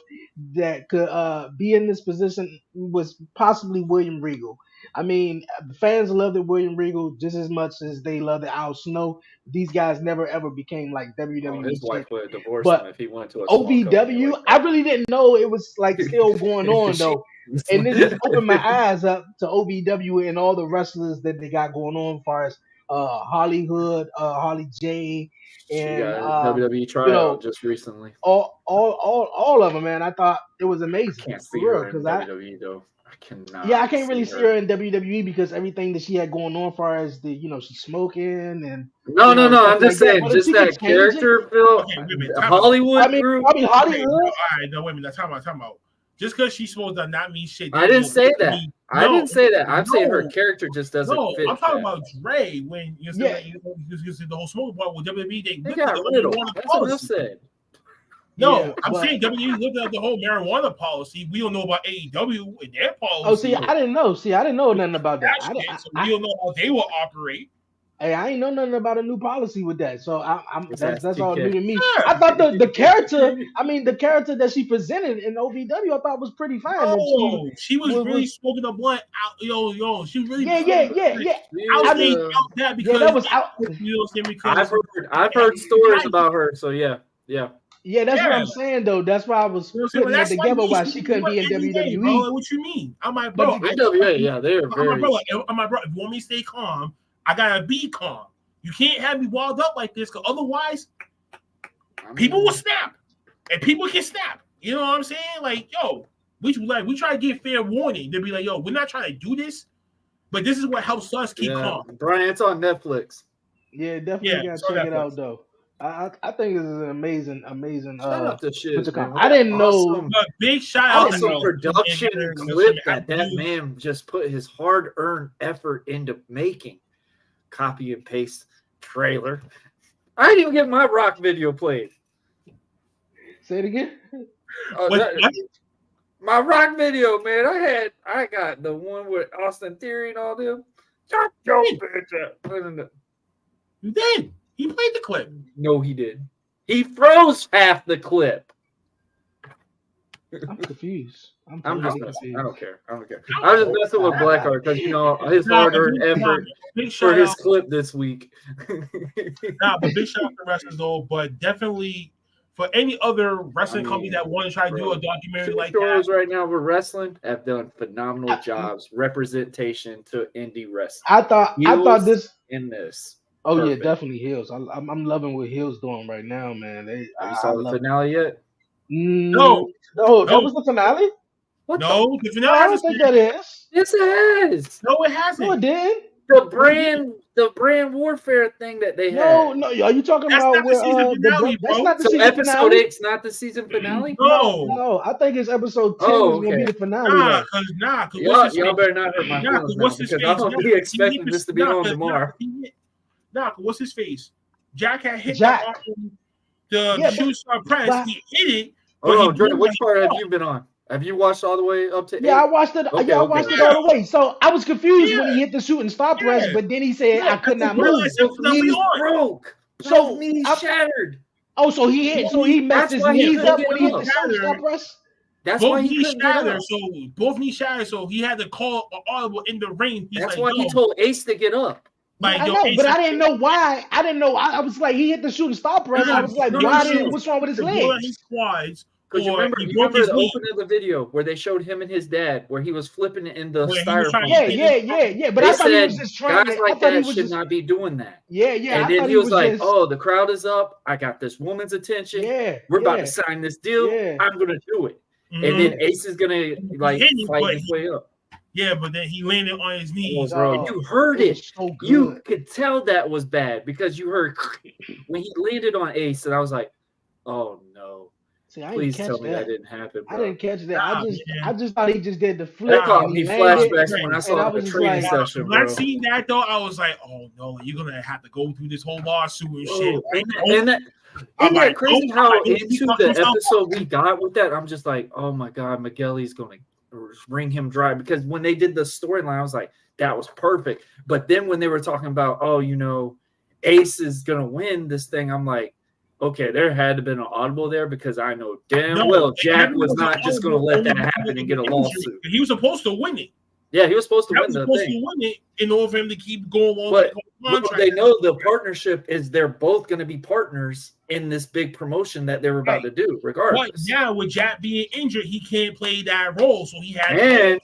that could be in this position was possibly William Regal. I mean, the fans loved it, William Regal, just as much as they loved it, Al Snow. These guys never ever became like WWE. His wife would divorce him if he went to a OVW. Like I really didn't know it was like still going on though, and this just opened my eyes up to OVW and all the wrestlers that they got going on, as far as Hollywood, Harley J, and WWE tryout just recently. All of them, man. I thought it was amazing. Can't see her in WWE though. I can't really see her in WWE because everything that she had going on, as far as she's smoking and no. I'm just saying, just that character, Phil. Hollywood group. I mean, Hollywood. All right, no, wait a minute. Talking about. Just because she's supposed to not mean shit. I didn't say that. I didn't say that. I'm saying her character just doesn't fit. I'm talking about Dre when you said the whole smoke part with WWE. They got rid of. That's what I said. No, I'm saying WWE looked at the whole marijuana policy. We don't know about AEW and their policy. Oh, see, I didn't know. I didn't know nothing about that. We don't know how they will operate. Hey, I ain't know nothing about a new policy with that. So that's all new to me. I thought the character, the character that she presented in OVW, I thought was pretty fine. Oh, she was really smoking the blunt out. Yo, she was really that because that was out. I've heard stories about her. So yeah. Yeah, that's what I'm saying though. That's why I was putting that together. Why she couldn't be in WWE? Bro, what you mean? I'm like, bro, NWA, they're very. I'm like, bro, if you want me to stay calm, I gotta be calm. You can't have me walled up like this, because otherwise, people will snap, and people can snap. You know what I'm saying? Like, yo, we try to get fair warning. They'll be like, yo, we're not trying to do this, but this is what helps us keep calm. Brian, it's on Netflix. Yeah, definitely gotta check it out though. I think this is an amazing. Shout out to shit, man. I didn't know. Big shout out to production clip that man just put his hard-earned effort into making. copy and paste trailer. I didn't even get my Rock video played. Say it again. My Rock video, man. I got the one with Austin Theory and all them. You did. He played the clip. No, he didn't. He froze half the clip. I'm confused. I'm just messing. I don't care. I was just messing with Blackheart because his hard-earned effort for his clip this week. But big shout out to wrestlers though. But definitely for any other wrestling company that want to try to do a documentary like that. Right now with wrestling have done phenomenal jobs representation to indie wrestling. I thought this in this. Oh perfect. Yeah, definitely Heels. I'm loving what Heels doing right now, man. Have you saw the finale yet? No, that was the finale. What the finale. I don't think that is. Yes, it is. No, it hasn't. No, it did. The brand warfare thing that they had. No. Are you talking about not the season finale, that's not the season episode finale? 8's not the season finale? No. I think it's episode 10 is gonna be the finale. Y'all better not hurt my feelings now, because I'm gonna be expecting this to be on tomorrow. What's his face? Jack had hit the shooting star press. He hit it. Hold on, Jordan, which part have you been on? Have you watched all the way up to 8? Yeah, I watched it. Okay, I watched it all the way. So I was confused when he hit the shooting star press, but then he said I could not move. Knees broke. So knees shattered. Oh, so he hit. So he messed his knees up when he hit the shooting star press. That's why he couldn't get up. So both knees shattered. So he had to call an audible in the ring. That's why he told Ace to get up. Like, I know, but I didn't know why. I didn't know. I was like, he hit the shooting star press. I was like, what's wrong with his legs? Because you remember the opening of the video where they showed him and his dad, where he was flipping it in the styrofoam. Yeah. But I thought he was just trying. Guys like that should not be doing that. Yeah. And then he was like, "Oh, the crowd is up. I got this woman's attention. We're about to sign this deal. I'm gonna do it." And then Ace is gonna fight his way up. Yeah, but then he landed on his knees. Bro, you heard it. So you could tell that was bad because you heard when he landed on Ace, and I was like, "Oh no." See, please tell me that didn't happen, bro. I didn't catch that. I just thought he just did the flip. That caught me flashbacks when I saw the training session, bro. When I seen that, though, I was like, oh, no, you're going to have to go through this whole lawsuit and shit. Isn't that crazy how into the episode we got with that? I'm just like, oh, my God, Migueli's going to wring him dry. Because when they did the storyline, I was like, that was perfect. But then when they were talking about, Ace is going to win this thing, I'm like, okay, there had to have been an audible there because I know damn well Jack was not just going to let that happen and get a lawsuit. He was supposed to win it. Yeah, he was supposed to win the thing. In order for him to keep going on. But they know the partnership is they're both going to be partners in this big promotion that they were about to do, regardless. But now with Jack being injured, he can't play that role, so he had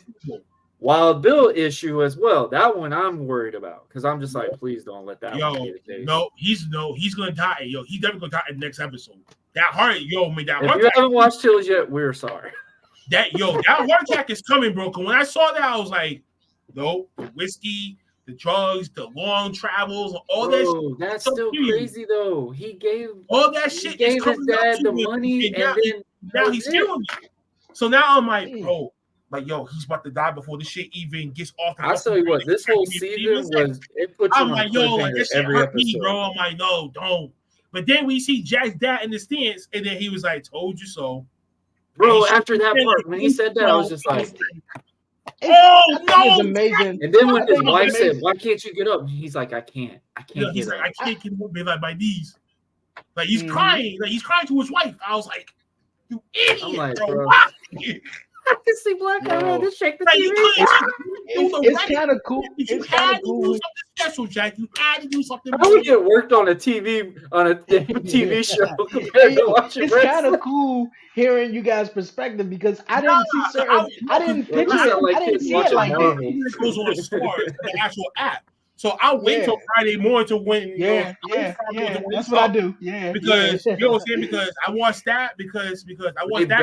Wild Bill issue as well. That one I'm worried about because I'm just like, please don't let that one be the case. He's gonna die. He's definitely gonna die in the next episode. That heart, if you haven't watched Chills yet, we're sorry. That heart attack is coming, bro. When I saw that, I was like, no, the whiskey, the drugs, the long travels, all that shit. That's still crazy though. He gave all that shit. He gave his dad the money, and then now he's feeling it. So now I'm like, bro. Like, he's about to die before this shit even gets off. I'll tell you what, this whole season it puts you on this shit every hurt episode. Me, bro. I'm like, no, don't. But then we see Jack's dad in the stands, and then he was like, told you so. Bro, after that part, when he said that, I was just like, oh, no. It's amazing. And then when his wife said, why can't you get up? He's like, I can't he's like, I can't get up like my knees. Like, he's crying. Like, he's crying to his wife. I was like, you idiot, I'm like, bro. I can see Blackheart just shake the TV. It's kind of cool. You had to do something special, Jack. You had to do something. How would you worked on a TV show compared to watching It's kind of cool hearing you guys' perspective because I didn't see certain. I didn't picture it. I didn't see it like that. It goes on the actual app. So I'll wait till Friday morning to when. That's what I do. Yeah, because you know what I'm saying. Because I want that. Because I want that.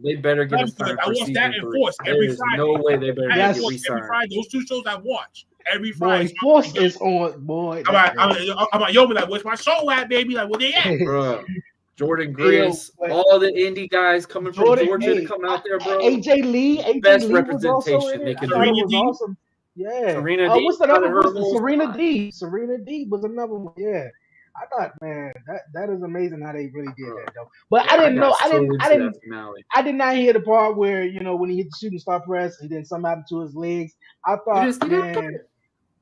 They better get a sign. I want that enforced every Friday. No way they better get re-signed. Every Friday, those two shows I watch every Friday. Force is on, boy. I'm like, yo, like, where's my show at, baby? Like, where they at, bro? Jordan Grace, all the indie guys coming from Georgia to come out there, bro. AJ Lee, best representation they can do. Yeah. Serena D. What's the other her person? whole Serena spot. D. Serena D was another one. Yeah. I thought, man, that is amazing how they really did that though. But I didn't know. I did not hear the part where when he hit the shooting star press and then something happened to his legs. I You thought, didn't see that part?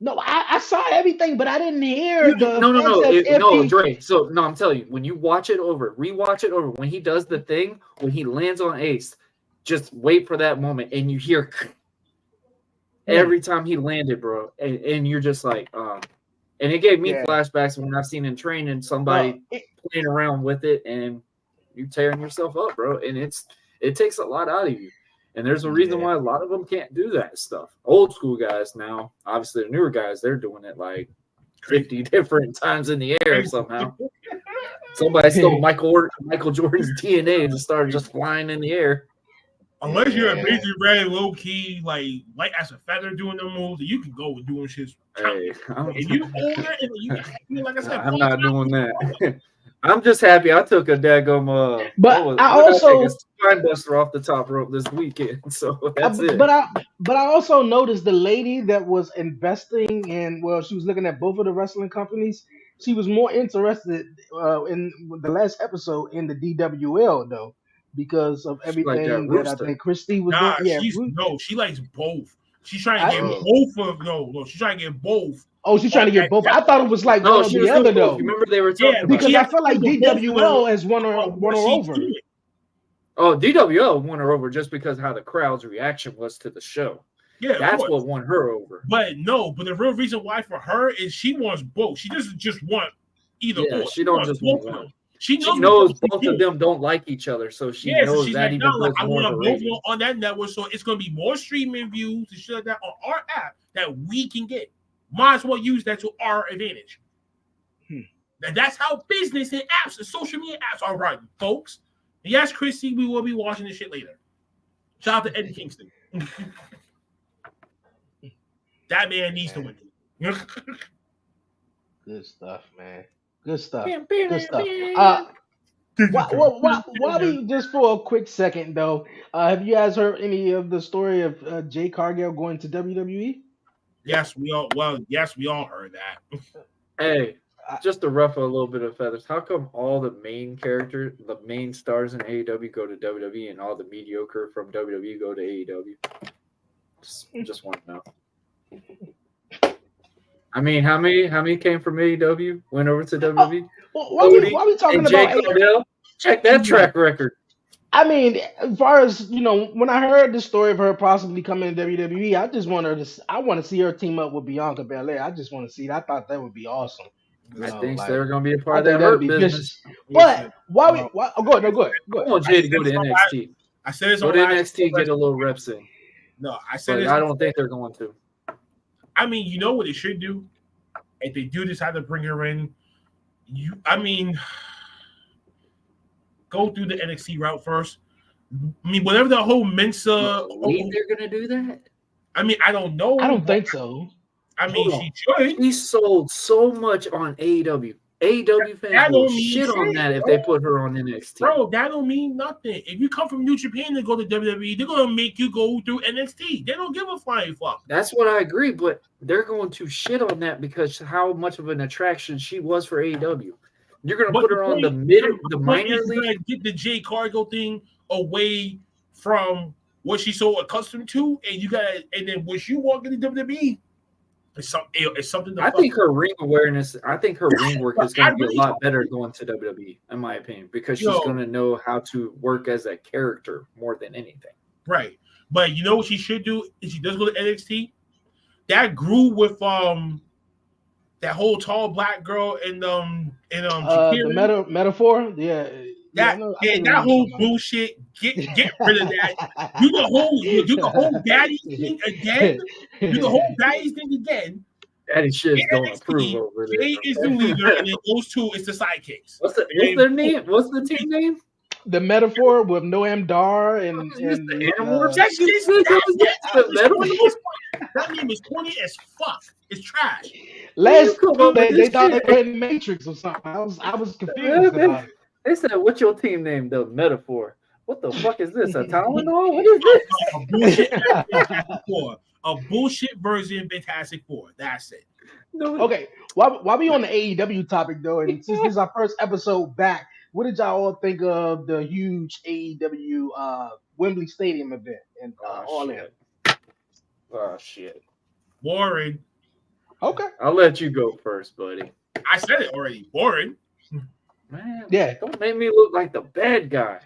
no, I saw everything, but I didn't hear the no, if Dre. So no, I'm telling you, when you watch it over, rewatch it over, when he does the thing, when he lands on Ace, just wait for that moment, and you hear every time he landed, bro, and you're just like, and it gave me flashbacks when I've seen in training somebody playing around with it, and you tearing yourself up, bro, and it takes a lot out of you. And there's a reason why a lot of them can't do that stuff. Old school guys now, obviously the newer guys, they're doing it like 50 different times in the air somehow. Somebody stole Michael Jordan's DNA and started just flying in the air. Unless you're a busy, very low key, like as a feather doing the moves, you can go with doing shit. Hey, if you older and you like I said, I'm not doing that. I'm just happy I took a daggum. But I also spine buster off the top rope this weekend, so that's it. But I also noticed the lady that was investing in. Well, she was looking at both of the wrestling companies. She was more interested in the last episode in the DWL though, because of everything that I think Christy was doing. Yeah, she likes both. She's trying to get both of no. She's trying to get both. Oh, she's trying to get both. I thought it was like one or the other though. Remember they were talking because I feel like DWL has won her over. Oh, DWL won her over just because of how the crowd's reaction was to the show. Yeah, that's what won her over. But the real reason why for her is she wants both. She doesn't just want either or. She don't just want one. She knows both of them don't like each other, so she knows so that even goes I more want both on that network, so it's going to be more streaming views and shit like that on our app that we can get. Might as well use that to our advantage. And that's how business and apps and social media apps are running, folks. And yes, Chrissy, we will be watching this shit later. Shout out to Eddie Kingston. That man needs to win. Good stuff, man. Good stuff. Good stuff. Why we just for a quick second though? Have you guys heard any of the story of Jay Cargill going to WWE? Yes, we all heard that. Hey, just to ruffle a little bit of feathers, how come all the main characters, the main stars in AEW go to WWE and all the mediocre from WWE go to AEW? Just want to know. I mean, how many came from AEW, went over to WWE? Why are we talking about AEW? Check that track record. I mean, as far as when I heard the story of her possibly coming to WWE, I just want to see her team up with Bianca Belair. I just want to see that. I thought that would be awesome. I think they're going to be a part of that Hurt business. But why? Go ahead. Go ahead. I want Jay to go to NXT. I said it's go to NXT, get a little reps in. No, I said I don't think they're going to. I mean, you know what they should do? If they do decide to bring her in, go through the NXT route first. I mean, whatever the whole Mensa. They're going to do that? I mean, I don't know. I don't think so. I mean, she should. She sold so much on AEW. AEW fans will shit on that if they put her on NXT. Bro, that don't mean nothing. If you come from New Japan and go to WWE, they're going to make you go through NXT. They don't give a flying fuck. That's what I agree, but they're going to shit on that because how much of an attraction she was for AEW. You're going to put her on the minor league. Get the Jay Cargill thing away from what she's so accustomed to, and then when you walk into WWE, it's something. I think her ring awareness. I think her ring work is going to be a lot better going to WWE, in my opinion, because she's going to know how to work as a character more than anything. Right, but you know what she should do? If she does go to NXT, that grew with that whole tall black girl and the metaphor, that whole bullshit. Get rid of that. Do the whole daddy thing again. Daddy shit is going to prove over there. Jay is the leader, and then those two is the sidekicks. What's their name? What's the team name? The metaphor with Noam Dar and the Animorphs. That name is corny as fuck. It's trash. They thought they were in Matrix or something. I was confused about it. They said, "What's your team name?" The metaphor. What the fuck is this? A Tylenol? What is this? a bullshit version of Fantastic Four. That's it. Okay, while we on the AEW topic though, and since this is our first episode back, what did y'all all think of the huge AEW Wembley Stadium event and All In? Oh shit. Boring. Okay. I'll let you go first, buddy. I said it already. Boring. Man, yeah. Don't make me look like the bad guy.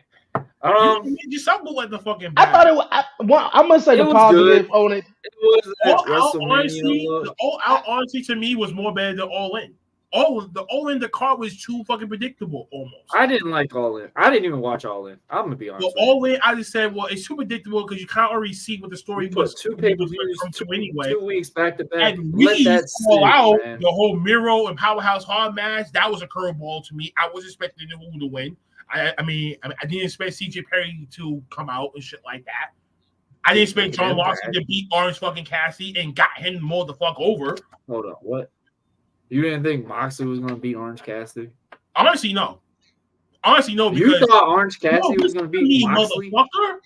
You made yourself look like the fucking bad. I thought it was. I must say the positive on it. It was All Out honestly to me was more better than All In. The card was too fucking predictable almost. I didn't like All In. I didn't even watch All In. I'm gonna be honest. Well, All In, I just said, well, it's too predictable because you can't already see what the story was. 2 pay-per-views anyway. 2 weeks back to back. And we All Out, man. the whole Miro and Powerhouse Hard match, that was a curveball to me. I was expecting who to win. I mean, I didn't expect CJ Perry to come out and shit like that. I didn't expect John Moxley to beat Orange fucking Cassidy and got him more the fuck over. Hold on, what? You didn't think Moxley was going to beat Orange Cassidy? Honestly, no. Because you thought Orange Cassidy was going to beat Moxley? Motherfucker.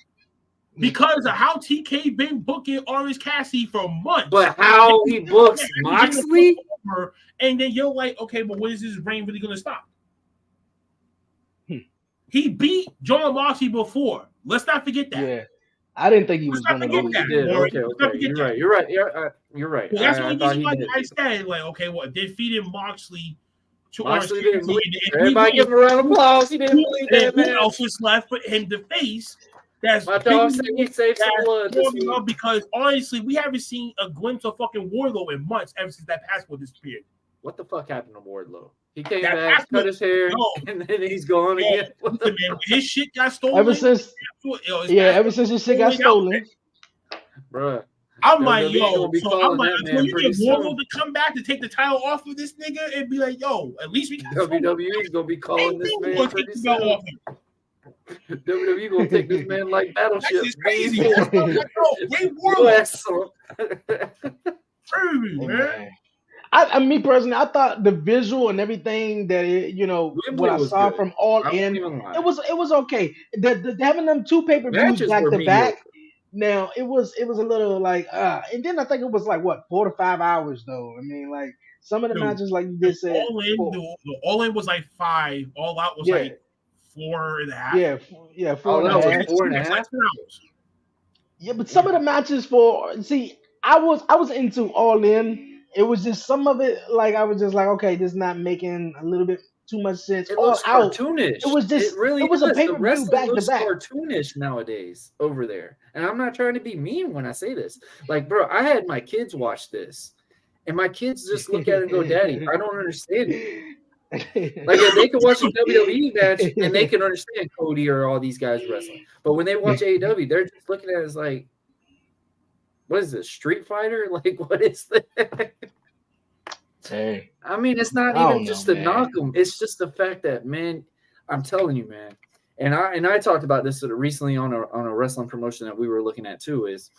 Because of how TK been booking Orange Cassidy for months. But how he books Moxley? And then you're like, okay, but when is this reign really going to stop? He beat John Moxley before. Let's not forget that. Yeah. I didn't think he was going to lose. You're right. You're right. Well, that's what I said. Like, okay, well, defeated Moxley to Moxley didn't believe. Everybody give him a round of applause. He didn't believe that, man. Who else was left but him to face? That's my dog said he saved some blood. Because honestly, we haven't seen a glimpse of fucking Wardlow in months ever since that passport disappeared. What the fuck happened to Wardlow? He came back, cut his hair, and then he's gone again. Man, his shit got stolen. Ever since his shit got stolen. Bruh. I'm like, yo, you get Wardlow to come back to take the title off of this nigga and be like, yo, at least we can. WWE's gonna be calling this man pretty soon. WWE gonna take this man like Battleship. That's crazy. Man. I me personally, I thought the visual and everything that what I saw from All In, it was okay. The having them 2 pay-per-views back to back. Now it was a little like and then I think it was like what 4 to 5 hours though. I mean, like some of the matches, like you just said, All In was like 5. All Out was like 4.5. Yeah, 4.5. Yeah, but some of the matches I was into All In. It was just some of it, like I was just like, okay, this is not making a little bit too much sense. It looks cartoonish. It was just it was a pay-per-view back to back. Cartoonish nowadays over there, and I'm not trying to be mean when I say this. Like, bro, I had my kids watch this, and my kids just look at it and go, "Daddy, I don't understand it." Like, if they can watch a WWE match and they can understand Cody or all these guys wrestling, but when they watch AEW, they're just looking at it as like, what is this, Street Fighter? Like, what is that? Hey. I mean, it's not even just to knock them. It's just the fact that, man, I'm telling you, man. And I talked about this recently on a wrestling promotion that we were looking at too. Is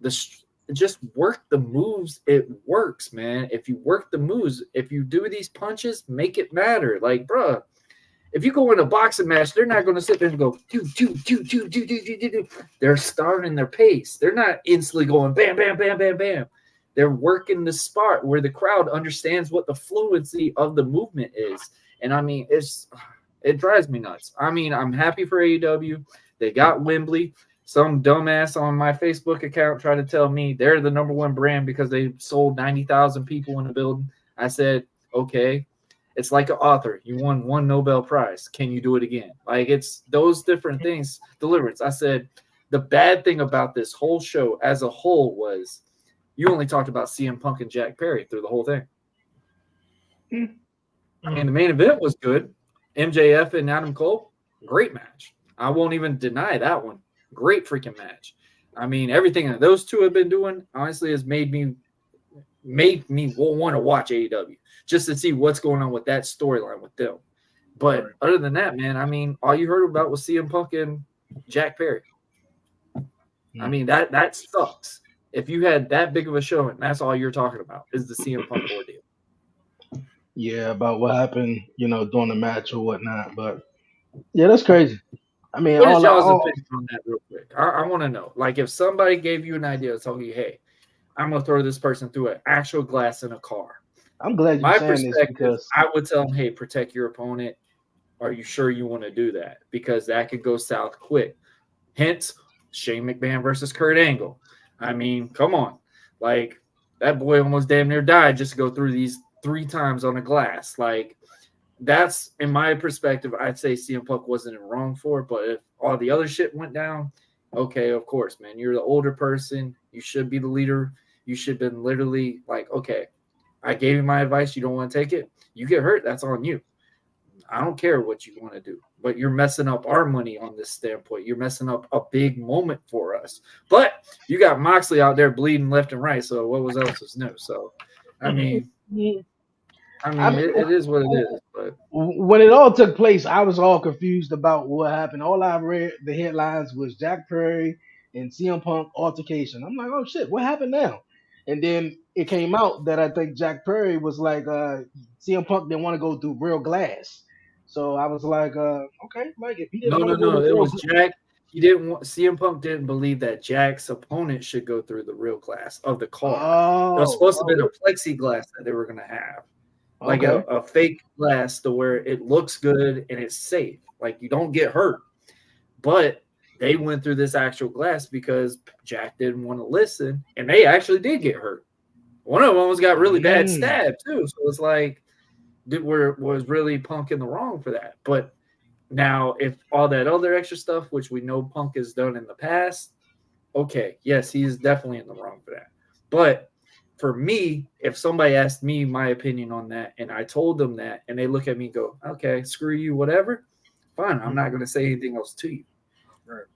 just work the moves. It works, man. If you work the moves, if you do these punches, make it matter. Like, bruh, if you go in a boxing match, they're not going to sit there and go, do. They're starting their pace. They're not instantly going bam, bam, bam, bam, bam. They're working the spot where the crowd understands what the fluency of the movement is. And I mean, it drives me nuts. I mean, I'm happy for AEW. They got Wembley. Some dumbass on my Facebook account tried to tell me they're the number 1 brand because they sold 90,000 people in the building. I said, okay. It's like an author. You won 1 Nobel Prize. Can you do it again? Like, it's those different things. Deliverance. I said, the bad thing about this whole show as a whole was you only talked about CM Punk and Jack Perry through the whole thing. I mean, the main event was good. MJF and Adam Cole, great match. I won't even deny that one. Great freaking match. I mean, everything that those two have been doing, honestly, has made me want to watch AEW just to see what's going on with that storyline with them. But other than that, man, I mean, all you heard about was CM Punk and Jack Perry. I mean, that sucks. If you had that big of a show and that's all you're talking about is the CM Punk ordeal. Yeah, about what happened, during the match or whatnot. But yeah, that's crazy. I mean, what is y'all's opinion on that real quick? I want to know. Like, if somebody gave you an idea, told you, hey, I'm gonna throw this person through an actual glass in a car. I'm glad you're saying this because I would tell them, hey, protect your opponent. Are you sure you want to do that? Because that could go south quick. Hence, Shane McMahon versus Kurt Angle. I mean, come on. Like, that boy almost damn near died just to go through these 3 times on a glass. Like, that's, in my perspective, I'd say CM Punk wasn't wrong for it. But if all the other shit went down, okay, of course, man. You're the older person. You should be the leader. You should have been literally like, okay, I gave you my advice. You don't want to take it. You get hurt. That's on you. I don't care what you want to do, but you're messing up our money on this standpoint. You're messing up a big moment for us. But you got Moxley out there bleeding left and right. So what was else was new? So, I mean, it is what it is. But when it all took place, I was all confused about what happened. All I read the headlines was Jack Perry and CM Punk altercation. I'm like, oh shit, what happened now? And then it came out that I think Jack Perry was like, CM Punk didn't want to go through real glass. So I was like, okay, like if he didn't want to go through it was Jack. He didn't want CM Punk didn't believe that Jack's opponent should go through the real glass of the car. It was supposed to be a plexiglass that they were gonna have. Like a fake glass to where it looks good and it's safe. Like you don't get hurt. But they went through this actual glass because Jack didn't want to listen, and they actually did get hurt. One of them almost got really bad stab too. So it's like was really Punk in the wrong for that. But now if all that other extra stuff, which we know Punk has done in the past, okay, yes, he's definitely in the wrong for that. But for me, if somebody asked me my opinion on that and I told them that and they look at me and go, okay, screw you, whatever, fine. I'm not going to say anything else to you. Right.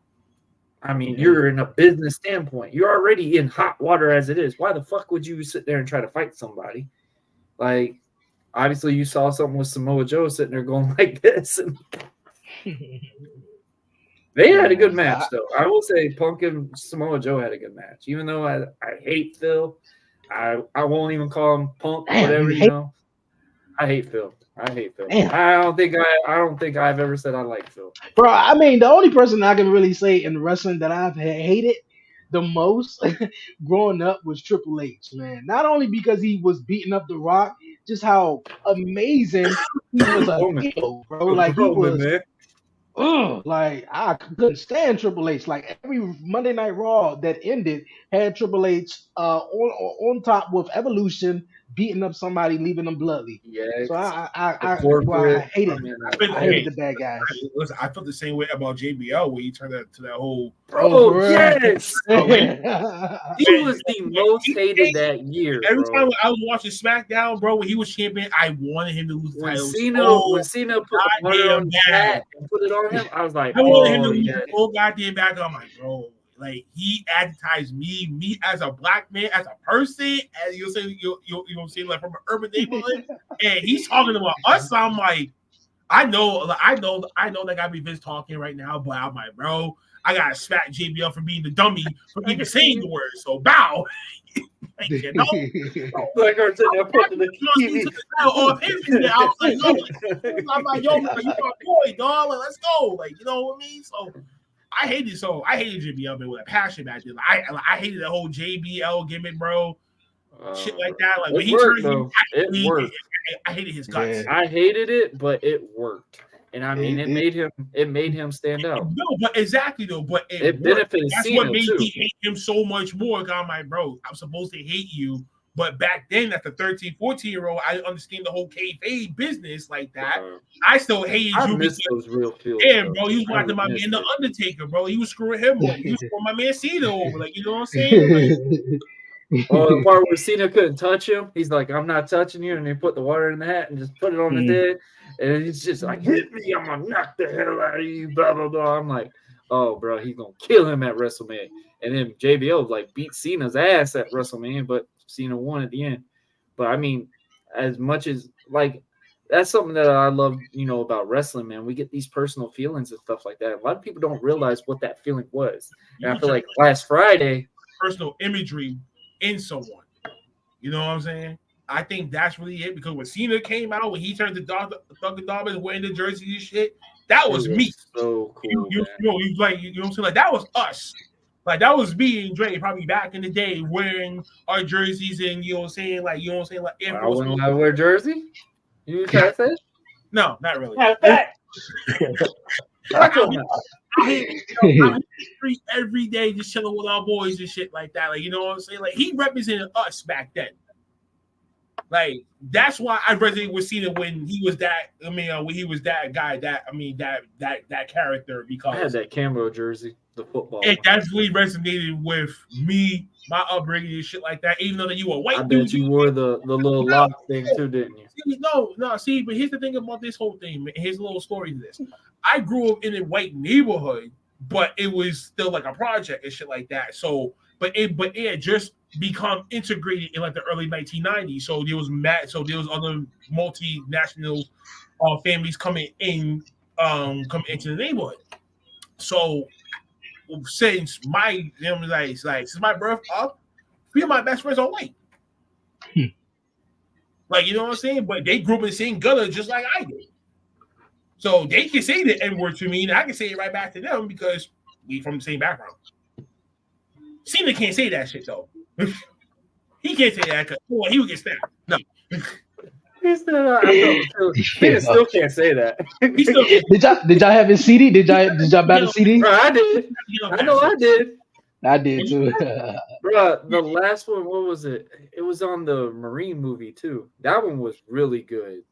I mean, you're in a business standpoint. You're already in hot water as it is. Why the fuck would you sit there and try to fight somebody? Like, obviously you saw something with Samoa Joe sitting there going like this. And they had a good match, though. I will say Punk and Samoa Joe had a good match. Even though I hate Phil. I won't even call him Punk, whatever, you know. I hate Phil. Damn. I don't think I've ever said I like Phil. Bro, I mean, the only person I can really say in wrestling that I've hated the most growing up was Triple H, man. Not only because he was beating up The Rock, just how amazing he was a heel, bro. Like he was, like I couldn't stand Triple H. Like every Monday Night Raw that ended had Triple H on top with Evolution beating up somebody, leaving them bloody. Yeah. So I hated the bad guys. Listen, I felt the same way about JBL when he turned to that whole. Oh yes, he was the most hated that year. Every time I was watching SmackDown, bro, when he was champion, I wanted him to lose the title. When Cena put it on Jack and put it on him, I was like, I wanted him to lose the whole goddamn back. I'm like, bro. Like he advertised me as a black man, as a person, as you'll say, you know what I'm saying, like from an urban neighborhood, and he's talking about us. So I'm like, I know that gotta be Vince talking right now, but I'm like, bro, I gotta smack JBL for being the dummy for even saying the word. So bow. Like, you know, like I said, I put the TV off his. I was like, yo, I'm like, yo, you my boy, dog. Like, let's go. Like, you know what I mean? So. I hated JBL man, with a passion back then. I hated the whole JBL gimmick, bro. Shit like that. Like when he turned, it worked. I hated his guts. Yeah. I hated it, but it worked. And I mean, it made him stand out. No, but exactly though. But it benefited. That's what made me hate him so much more. Cause I'm like, bro, I'm supposed to hate you. But back then, at the 13, 14-year-old, I understand the whole kayfabe business like that. I still hated you. I miss those real feels. Yeah, bro, he was watching my man, The Undertaker, bro. He was screwing him over. He was screwing my man Cena over. Like, you know what I'm saying? Like, the part where Cena couldn't touch him, he's like, I'm not touching you. And they put the water in the hat and just put it on his head. And he's just like, hit me. I'm going to knock the hell out of you, blah, blah, blah. I'm like, oh, bro, he's going to kill him at WrestleMania. And then JBL like beat Cena's ass at WrestleMania, but Cena won at the end. But I mean, as much as like that's something that I love, you know, about wrestling, man. We get these personal feelings and stuff like that. A lot of people don't realize what that feeling was. And I feel like last Friday, personal imagery in someone. You know what I'm saying? I think that's really it, because when Cena came out, when he turned to Dunkin' Donuts wearing the jersey and shit, that was me. So cool. You know what I'm saying? Like that was us. Like that was me and Dre probably back in the day wearing our jerseys and you know what I'm saying, like Air I Force. wouldn't want to wear jersey. You try to say? No, not really. Matter of fact, I hit the street every day, just chilling with our boys and shit like that. Like you know what I'm saying? Like he represented us back then. Like that's why I resonated with Cena when he was that. I mean, when he was that guy. That character because I had that camo jersey, the football. It definitely resonated with me, my upbringing and shit like that. Even though that you were white, I bet you wore the little lock thing too, didn't you? No. See, but here's the thing about this whole thing. Here's a little story to this. I grew up in a white neighborhood, but it was still like a project and shit like that. So, but it had just become integrated in like the early 1990s. So there was other multinational families coming into the neighborhood. So since my since my birth up, three of my best friends are white. Like you know what I'm saying? But they grew up in the same gutter just like I did. So they can say the N-word to me, and I can say it right back to them because we from the same background. Cena can't say that shit though. He can't say that because he would get stabbed. No. He still can't say that. He still did y'all have his CD? Did y'all buy the CD? Bro, I did. I know I did. I did too. Bro, the last one, what was it? It was on the Marine movie too. That one was really good.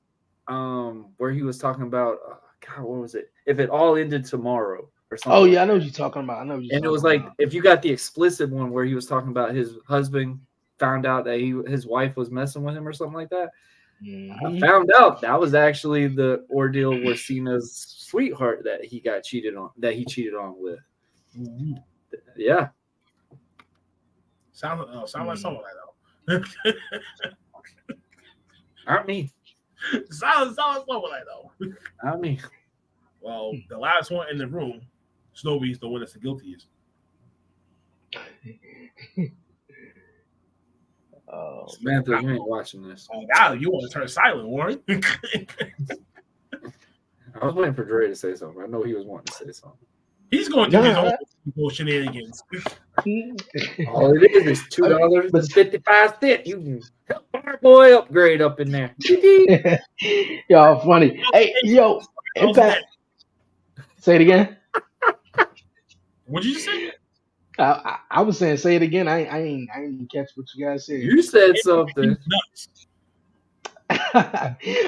Where he was talking about God, what was it? If it all ended tomorrow or something. Oh yeah, I know what you're talking about. And it was like if you got the explicit one where he was talking about his husband found out that his wife was messing with him or something like that. Mm-hmm. I found out that was actually the ordeal with Cena's sweetheart that he cheated on with. Mm-hmm. Yeah. Sound like someone I know. Not me. Sound like someone I know. Not me. Well, the last one in the room, Snowy's the one that's the guiltiest. Samantha, you ain't watching this. Oh God, you want to turn silent, Warren? I was waiting for Dre to say something. I know he was wanting to say something. He's going to do his own shenanigans. All it is $2.55. You can help our boy upgrade up in there. Y'all funny. Hey, yo, Impact. Say it again. What'd you say? I was saying, say it again. I ain't even catch what you guys said. You said something.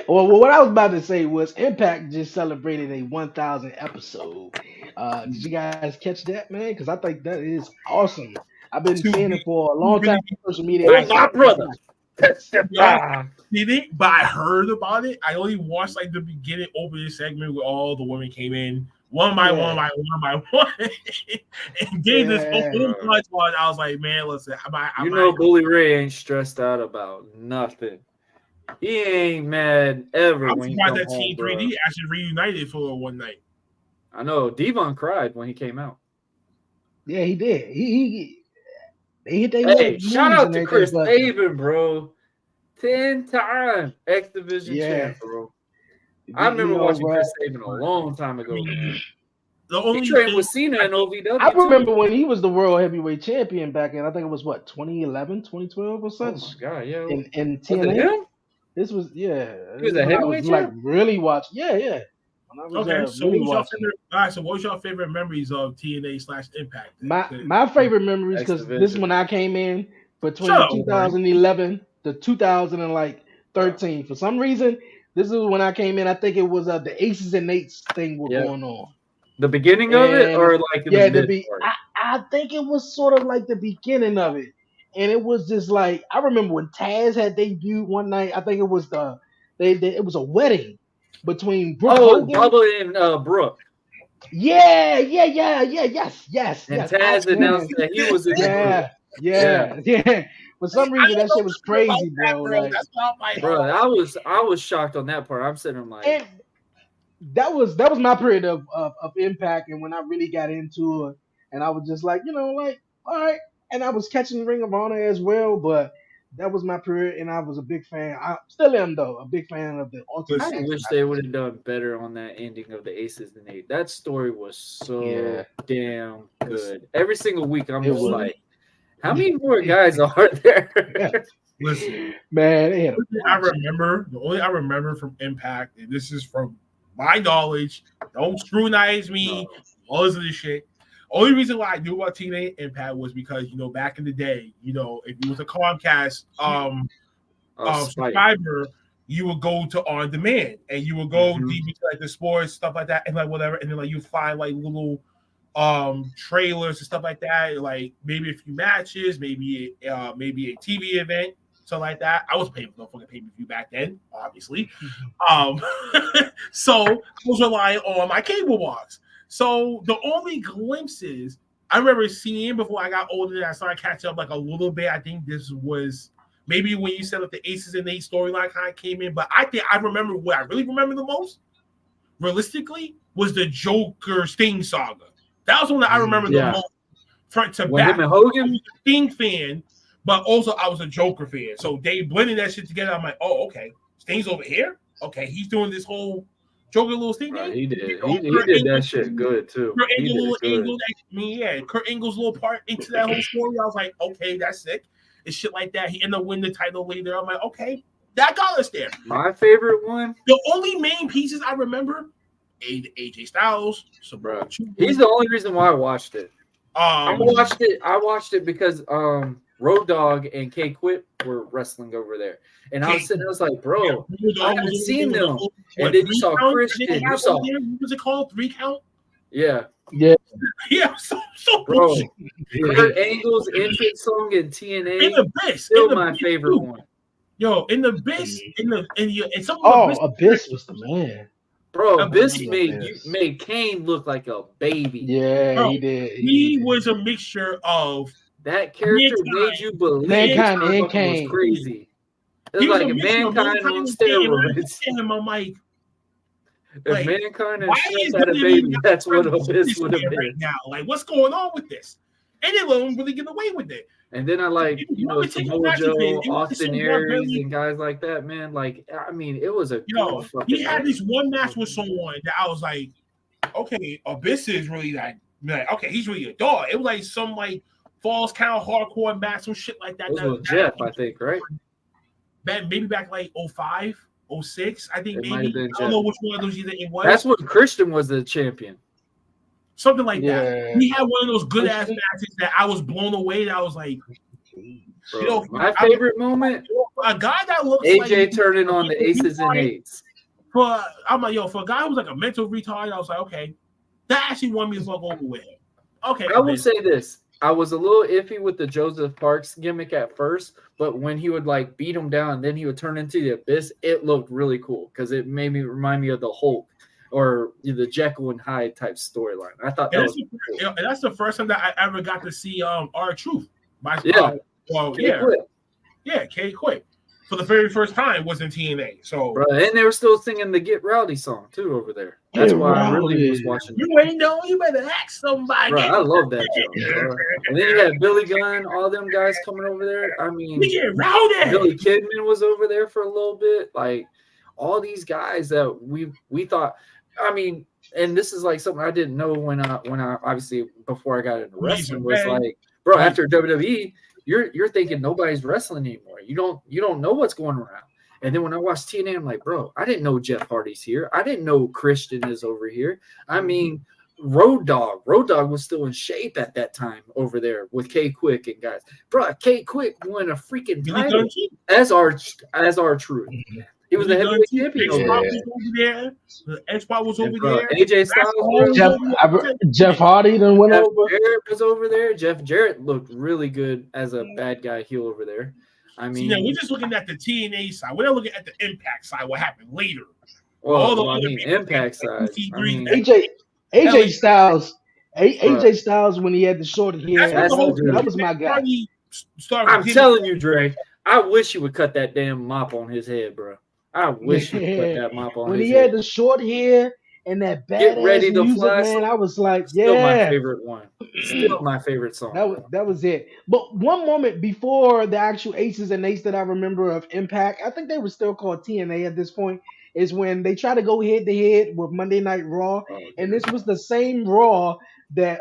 Well, what I was about to say was Impact just celebrated a 1,000 episode. Did you guys catch that, man? Because I think that is awesome. I've been saying it for a long time on social media. Oh, my brother. Did it? But I heard about it. I only watched like the beginning opening segment where all the women came in one by one, and gave this whole punch one. I was like, man, listen, Bully Ray ain't stressed out about nothing. He ain't mad ever. I'm surprised that Team 3D actually reunited for one night. I know Devon cried when he came out. Yeah, he did. He hit that. Hey, shout out to Chris Sabin, bro. 10-time X Division champ, bro. I remember watching Chris Sabin a long time ago. Man. He trained with Cena in OVW. I remember when he was the world heavyweight champion back in, I think it was 2011, 2012 or such. Oh my God, yeah. In TNA. This was He was a heavyweight champ? Like really watch. Yeah. Okay, so what was your favorite memories of TNA/Impact? My favorite memories, because this is when I came in between 2011 to 2013. For some reason, this is when I came in. I think it was the Aces and Eights thing going on. The beginning of it, or like I think it was sort of like the beginning of it, and it was just like I remember when Taz had debuted one night. I think it was it was a wedding between Brooke Hogan. Bubba and Brooke. Yes. And Taz announced that he was in yeah. For some reason, that shit was crazy, bro. Like, bro, I was shocked on that part. I'm sitting like. And that was my period of Impact, and when I really got into it, and I was just like, all right. And I was catching Ring of Honor as well, but That was my period, and I was a big fan. I still am though, a big fan of the Ultimate. I wish they would have done better on that ending of the Aces and Eight. That story was so damn good. Every single week, I'm just like, how many more guys are there? Listen, man, the only I remember from Impact, and this is from my knowledge. Don't scrutinize me. All this other shit. Only reason why I knew about TNA Impact was because back in the day, if you was a Comcast subscriber, you would go to On Demand and you would go deep into like the sports stuff like that and like whatever, and then like you find like little trailers and stuff like that, like maybe a few matches, maybe a TV event, something like that. I was paying for no fucking pay-per-view back then, obviously. So I was relying on my cable box. So the only glimpses I remember seeing before I got older, I started catching up like a little bit. I think this was maybe when you set up the Aces and Eight storyline kind of came in, but I think I remember what I really remember the most, realistically, was the Joker Sting saga. That was one that I remember the most front to back. I was a Sting fan, but also I was a Joker fan. So they blended that shit together. I'm like, oh, okay, Sting's over here. Okay, he's doing this whole Joker little Sting game. He did. He did that shit good too. Kurt Angle's little part into that whole story. I was like, okay, that's sick. And shit like that. He ended up winning the title later. I'm like, okay, that got us there. My favorite one. The only main pieces I remember, AJ Styles. So, bro, he's the only reason why I watched it. I watched it because Road Dogg and K Quip were wrestling over there. And I was like, bro, I haven't seen them. And then you saw Christian. You saw what was it called? 3 count? Yeah. Yeah. Yeah, so bro. Kurt Angle's entrance song in TNA in the Abyss. Still my favorite one. Yo, in the Abyss, Abyss was the man. Bro, Abyss made Kane look like a baby. Yeah, bro, he did. He was a mixture of that character made you believe Mankind and Kane was crazy. It was like Mankind on steroids. I'm like, if Mankind and Stretch had a baby, that's what Abyss would have been right now. Like, what's going on with this? And they let him really get away with it. And then I like, Samoa Joe, Austin Aries, and guys like that, man. Like, I mean, it was a he had this one match with someone that I was like, okay, Abyss is really like, okay, he's really a dog. It was like some like Falls Count hardcore match, some shit like that. It was with Jeff, I think, right? Maybe back like 05, 06, I think. Maybe I don't know which one of those it was. That's when Christian was the champion. Something like that. We had one of those good ass matches that I was blown away. That I was like, bro, my favorite moment, a guy that looks AJ like turning on the Aces and Eights. I'm like, for a guy who's like a mental retard, I was like, okay, that actually won me to fuck over with him. Okay, I will say this: I was a little iffy with the Joseph Parks gimmick at first, but when he would like beat him down, and then he would turn into the Abyss, it looked really cool because it made me remind me of the Hulk. Or the Jekyll and Hyde type storyline. I thought that was cool. And that's the first time that I ever got to see R-Truth. K Quick. For the very first time was in TNA. So and they were still singing the Get Rowdy song too over there. That's why I really was watching. You ain't know, you better ask somebody. Bro, I love that joke. And then you had Billy Gunn, all them guys coming over there. I mean, Billy Kidman was over there for a little bit. Like all these guys that we thought. I mean, and this is like something I didn't know when I obviously before I got into wrestling was like, bro, after WWE, you're thinking nobody's wrestling anymore. You don't know what's going around. And then when I watched TNA, I'm like, bro, I didn't know Jeff Hardy's here. I didn't know Christian is over here. I mean, Road Dogg was still in shape at that time over there with K Quick and guys. Bro, K Quick won a freaking title as our truth. He was the heavyweight champion over there. X-Pac was over there. AJ Styles. Jeff Hardy then went over. Jarrett was over there. Jeff Jarrett looked really good as a bad guy heel over there. I mean, we're just looking at the TNA side. We're not looking at the Impact side. What happened later? Well, Impact side. AJ Styles when he had the short hair. That was my guy. I'm telling you, Dre. I wish you would cut that damn mop on his head, bro. I wish you put that mop on when his he head. had the short hair and that Get badass Ready to music, Fly man. song. I was like, Still my yeah. favorite one. Still my favorite song. That was it. But one moment before the actual Aces and Eights that I remember of Impact, I think they were still called TNA at this point, is when they try to go head to head with Monday Night Raw, and this was the same Raw that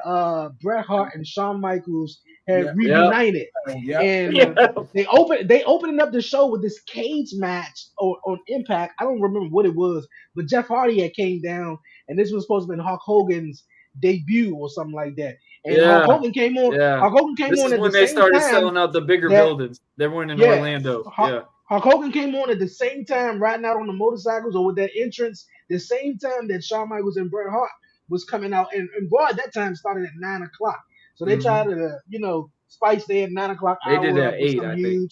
Bret Hart and Shawn Michaels had Yep. reunited, Yep. and they opening up the show with this cage match on Impact. I don't remember what it was, but Jeff Hardy had came down, and this was supposed to be Hulk Hogan's debut or something like that. And Hulk Hogan came on. Hulk Hogan came this on is at when the they same started time selling out the bigger that- buildings. They weren't in Yeah. Orlando. Hulk Hogan came on at the same time, riding out on the motorcycles or with that entrance, the same time that Shawn Michaels and Bret Hart was coming out. And Raw at that time started at 9:00. So they tried to, spice their 9:00 They hour did up at with 8, some I huge. think.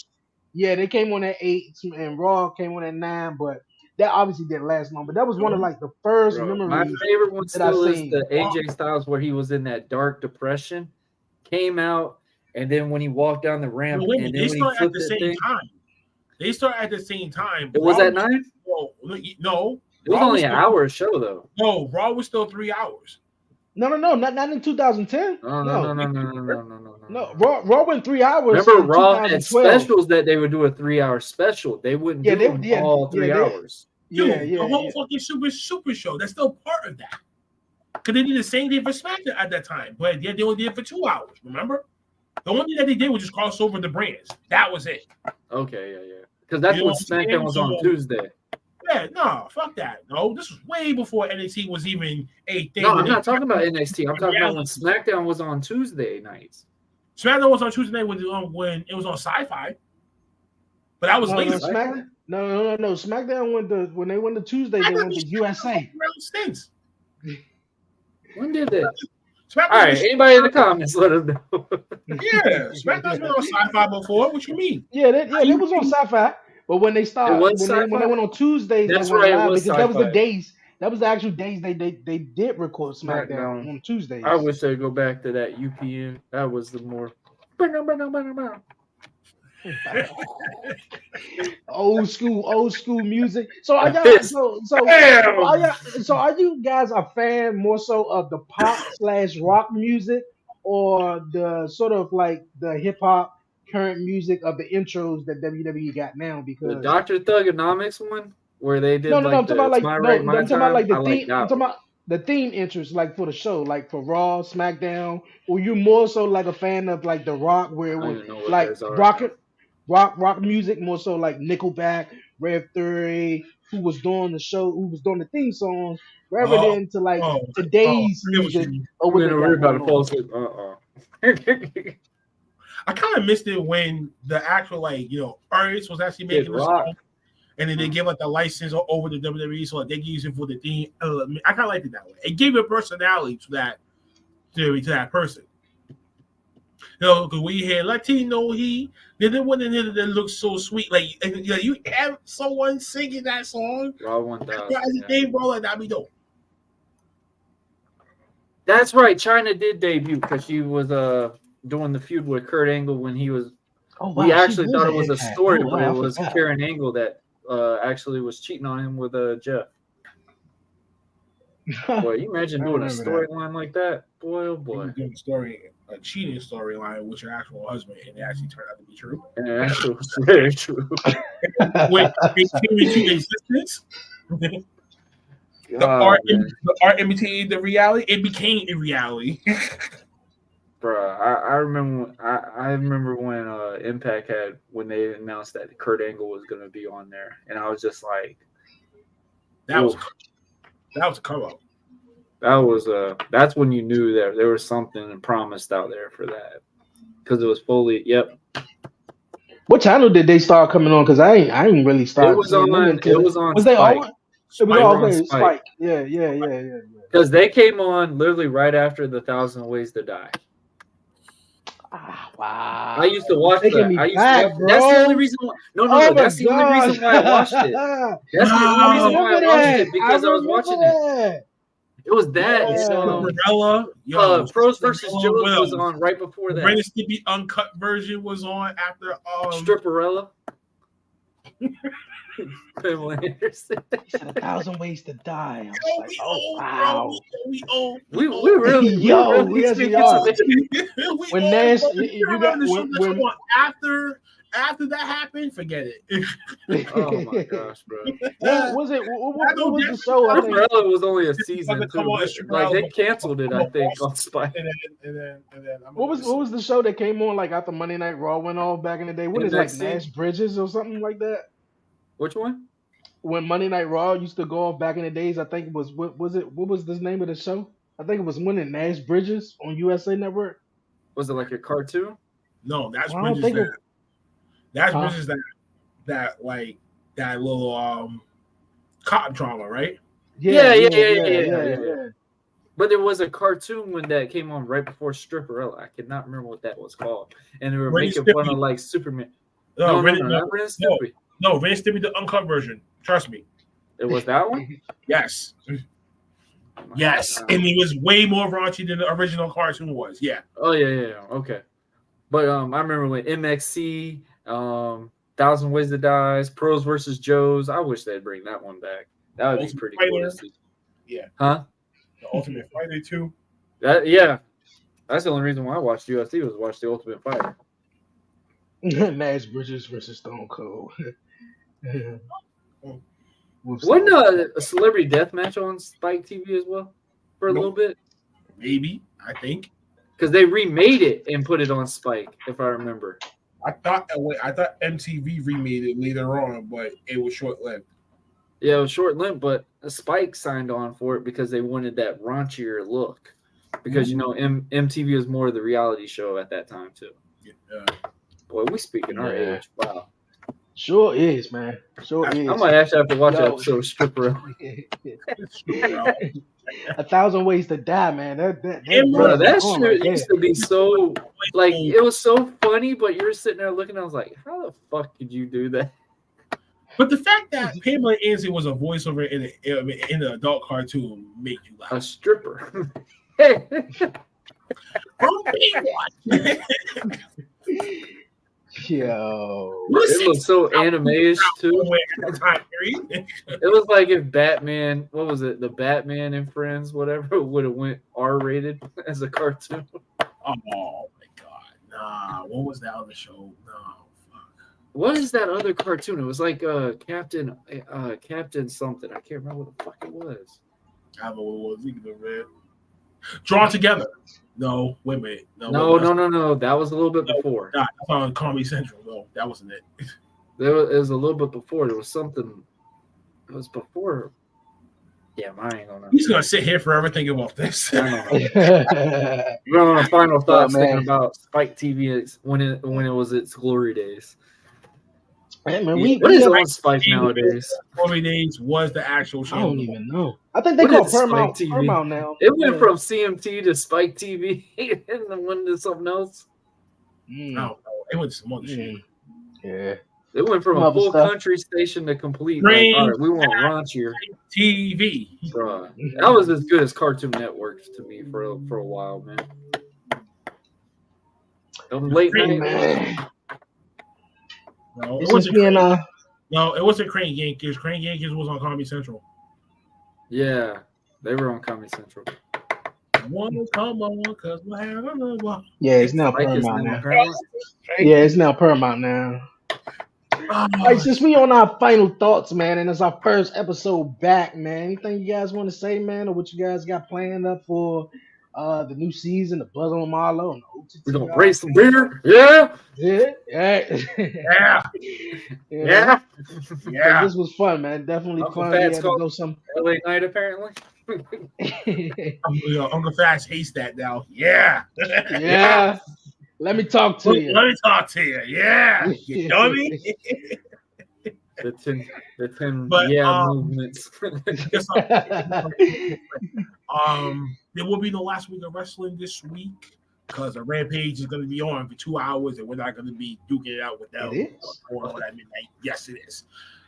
Yeah, they came on at 8, and Raw came on at 9, but that obviously didn't last long. But that was one of like the first memories. My favorite one that I've still is seen. the AJ Styles where he was in that dark depression, came out, and then when he walked down the ramp, Well, and then they when start he at the flipped same thing, time. They start at the same time. it was at 9. No, It was only an hour show though. No, Raw was still 3 hours. No, not in 2010. No. Raw went 3 hours. Remember, in Raw had 2012. specials that they would do a 3-hour special. They wouldn't do them all 3 hours. Dude, the whole fucking super show. That's still part of that. Because they did the same thing for SmackDown at that time, but yeah, they only did it for 2 hours. Remember, the only thing that they did was just cross over the brands. That was it. Okay, yeah. Because that's when SmackDown was on Tuesday. Yeah, no, fuck that. No, this was way before NXT was even a thing. No, I'm not talking about NXT. I'm talking about when SmackDown was on Tuesday nights. SmackDown was on Tuesday night when it was on Sci-Fi. But that was later. No. SmackDown when they went to Tuesday, they went to USA. Since. When did they? All right, anybody in the comments, let us know. Yeah, SmackDown's been on Sci-Fi before. What you mean? Yeah, they was on Sci-Fi. But when they started, when they went on Tuesdays, that's right. Because that was the days. That was the actual days they did record SmackDown on Tuesdays. I wish they'd go back to that UPN. That was the more old school music. So are y'all so are you guys a fan more so of the pop/rock music or the sort of like the hip hop current music of the intros that WWE got now? Because the Dr. Thugonomics one where they did I'm talking about like the theme. I'm talking about the theme intros, like for the show, like for Raw, SmackDown. Or you more so like a fan of like the rock, where it was like rock music, more so like Nickelback, Red 30, who was doing the show, who was doing the theme songs, rather than to like today's music. We're about to fall asleep. I kind of missed it when the actual artist was actually making the song, and then they give like the license over to WWE, so like they can use it for the theme. I kind of liked it that way. It gave a personality to that person. Because when you hear Latino, then one that looks so sweet. Like you have someone singing that song. Raw 1000. That'd be dope. That's right. Chyna did debut because she was doing the feud with Kurt Angle when he was. We actually thought it was a story, but it was Karen Angle that actually was cheating on him with Jeff. Boy, you imagine doing a storyline like that? Boy, oh boy. Doing a cheating storyline with your actual husband, and it actually turned out to be true. And it actually was very true. When it came into existence, the art imitated the reality. It became a reality. Bruh, I remember when Impact when they announced that Kurt Angle was going to be on there, and I was just like, that was a come up. That's when you knew that there was something promised out there for that, because it was fully. Yep. What channel did they start coming on? Because I ain't really started. It was on. Was they Spike. on? It was always Spike. Yeah. Because they came on literally right after the 1,000 Ways to Die. Wow! I used to watch that. That's the only reason why. No. That's the only reason why I watched it. That's the only reason why I watched it, because I was watching it. It was that. Pros versus Joes was on right before that. Ren and Stimpy uncut version was on after Stripperella. Pamela Anderson. He said 1,000 ways to die. I was like, oh wow. We really yes we are. When Nash, you remember the show on after that happened, forget it. Oh my gosh, bro! What was the show? I think Stripperella was only a season too. Like they canceled it, I think, on Spike. And then what was the show that came on like after Monday Night Raw went off back in the day? What is it, like Nash Bridges or something like that? Which one? When Monday Night Raw used to go off back in the days, I think it was what was the name of the show? I think it was winning Nash Bridges on USA Network. Was it like a cartoon? No, that's Bridges. That's Bridges that like that little cotton drama, right? Yeah. But there was a cartoon when that came on right before Stripperella. I cannot remember what that was called, and they were making fun of like Superman. No, Ren and Stimpy. No, Ren and Stimpy, the uncut version. Trust me. It was that one? Yes. Yes. And he was way more raunchy than the original cartoon was. Yeah. Oh, yeah. Okay. But I remember when MXC, 1,000 Ways to Die, Pros versus Joes. I wish they'd bring that one back. That would be pretty cool to see. Yeah. Huh? The Ultimate Fighter 2. Yeah. That's the only reason why I watched UFC was watch The Ultimate Fighter. Nash Bridges versus Stone Cold. Wasn't a celebrity death match on Spike TV as well for a little bit? Maybe, I think. Because they remade it and put it on Spike, if I remember. I thought MTV remade it later on, but it was short-lived. Yeah, it was short-lived, but Spike signed on for it because they wanted that raunchier look. Because, MTV was more of the reality show at that time, too. Yeah. Boy, we speaking our age. Wow. Sure is, man. Sure is. I might actually have to watch that episode of Stripper. 1,000 Ways to Die, man. That shit used to be so like it was so funny, but you're sitting there looking. I was like, how the fuck could you do that? But the fact that Pamela Anderson was a voiceover in an adult cartoon made you laugh. A stripper. Yo, it was so anime-ish too. It was like if Batman, what was it, the Batman and Friends, whatever, would have went R-rated as a cartoon. Oh my god, nah! What was that other show? No, fuck. What is that other cartoon? It was like Captain something. I can't remember what the fuck it was. I don't know what it was either, man. Drawn Together. No, wait a minute. No. That was a little bit before. Nah, that's on Comedy Central. No, that wasn't it. It was a little bit before. There was something. It was before. Yeah, I ain't gonna. He's gonna sit here forever thinking about this. We're on our final thoughts thinking about Spike TV when it was its glory days. Man, what is on Spike nowadays? Glory days was the actual show. I don't even know. I think they call Paramount TV. Paramount now. It went from CMT to Spike TV and then went to something else. I don't know. It went to some other shit. Yeah. It went from a full country station to complete. Like, all right, we want raunchier TV. Bruh. That was as good as Cartoon Network to me for a while, man. Late night. No, it wasn't Crane Yankees. Crane Yankees was on Comedy Central. Yeah, they were on Comedy Central. Wanna come on, cause we're having a walk. Yeah, it's now Paramount now. Yeah, it's now Paramount now. All right, since we on our final thoughts, man, and it's our first episode back, man. Anything you guys want to say, man, or what you guys got planned up for the new season, the Buzz on Marlow, and the OTT? We're gonna race some beer, yeah. This was fun, man. Definitely fun. We had to go some LA night, apparently. Uncle Fast hates that now. Yeah. Let me talk to you. Yeah. You dummy. The 10 movements. There will be no last week of wrestling this week because the Rampage is going to be on for 2 hours and we're not going to be duking it out with them at midnight. Yes, it is.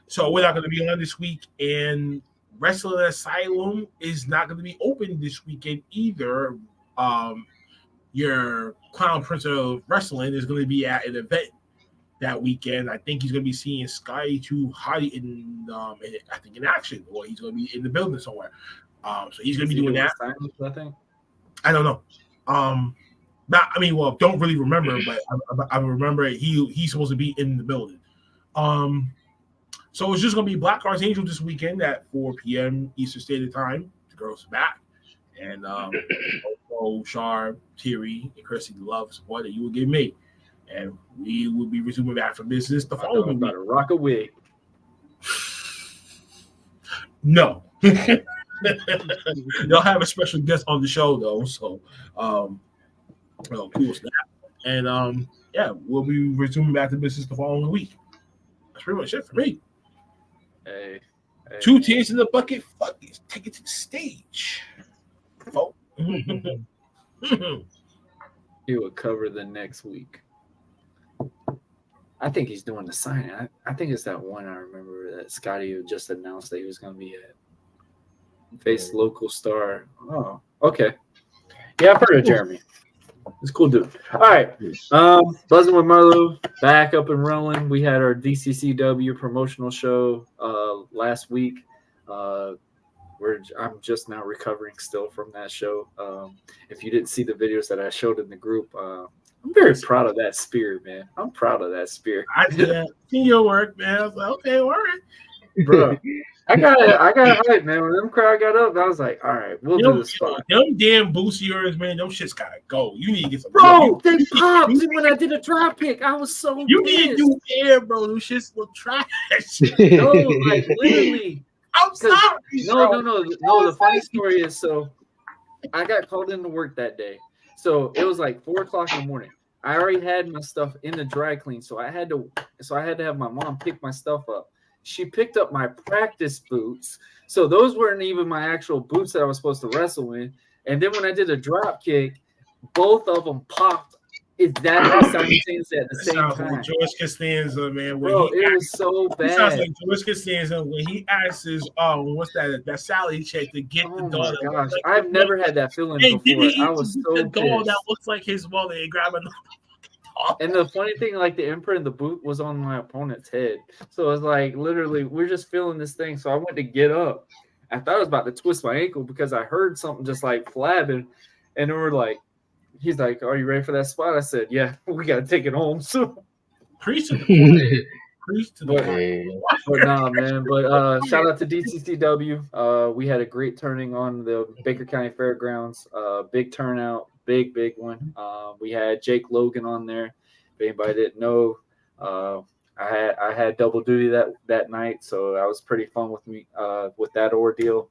So we're not going to be on this week, and Wrestling Asylum is not going to be open this weekend either. Your Clown Prince of Wrestling is going to be at an event that weekend. I think he's going to be seeing Sky Too High in action, or he's going to be in the building somewhere. So he's going to be doing that. I think. I don't know. Don't really remember, but I remember he's supposed to be in the building. So it's just going to be Black Archangel this weekend at 4 p.m. Eastern Standard Time. The girls are back. And also Char, Thierry, and Chrissy love support that you will give me. And we will be resuming back for business the following week. Rock a wig. No. They'll have a special guest on the show, though. So, cool stuff. And, we'll be resuming back to business the following week. That's pretty much it for me. Hey. 2 tears in the bucket. Fuck it. Take it to the stage. Oh. He will cover the next week. I think he's doing the signing. I think it's that one I remember that Scotty just announced that he was going to be at face local star. Oh, okay. Yeah, I've heard of Jeremy. He's a cool dude. All right. Buzzing with Marlo, back up and rolling. We had our DCCW promotional show last week. I'm just now recovering still from that show. If you didn't see the videos that I showed in the group, I'm very proud of that spear, man. I'm proud of that spear. I seen your work, man. I was like, okay, all right. Bro, I got hyped, man. When them crowd got up, I was like, all right, we'll do this spot. Them damn boosts of yours, man, them shit's gotta go. You need to get some. Bro, they popped when I did a drop pick. I was so You need to do air, bro. Them shits look trash. No, like literally. I'm sorry. No. The funny story is, so I got called into work that day. So it was like 4:00 in the morning. I already had my stuff in the dry clean, so I had to have my mom pick my stuff up. She picked up my practice boots, so those weren't even my actual boots that I was supposed to wrestle in. And then when I did a drop kick, both of them popped. Exactly simultaneously at the same time. Like George Costanza, man. Bro, it was so bad. It sounds like George Costanza when he asks his what's that Sally check to get the dog. Oh my gosh, I've never had that feeling before. I was so pissed. That looks like his mother and grabbing the dog. And the funny thing, like the imprint of the boot was on my opponent's head. So it's like literally we're just feeling this thing. So I went to get up. I thought I was about to twist my ankle because I heard something just like flabbing, and then we're like. He's like, "Are you ready for that spot?" I said, "Yeah, we gotta take it home." So, preach to the but nah, man. But shout out to DCCW. We had a great turning on the Baker County Fairgrounds. Big turnout, big one. We had Jake Logan on there. If anybody didn't know, I had double duty that night, so that was pretty fun with me with that ordeal.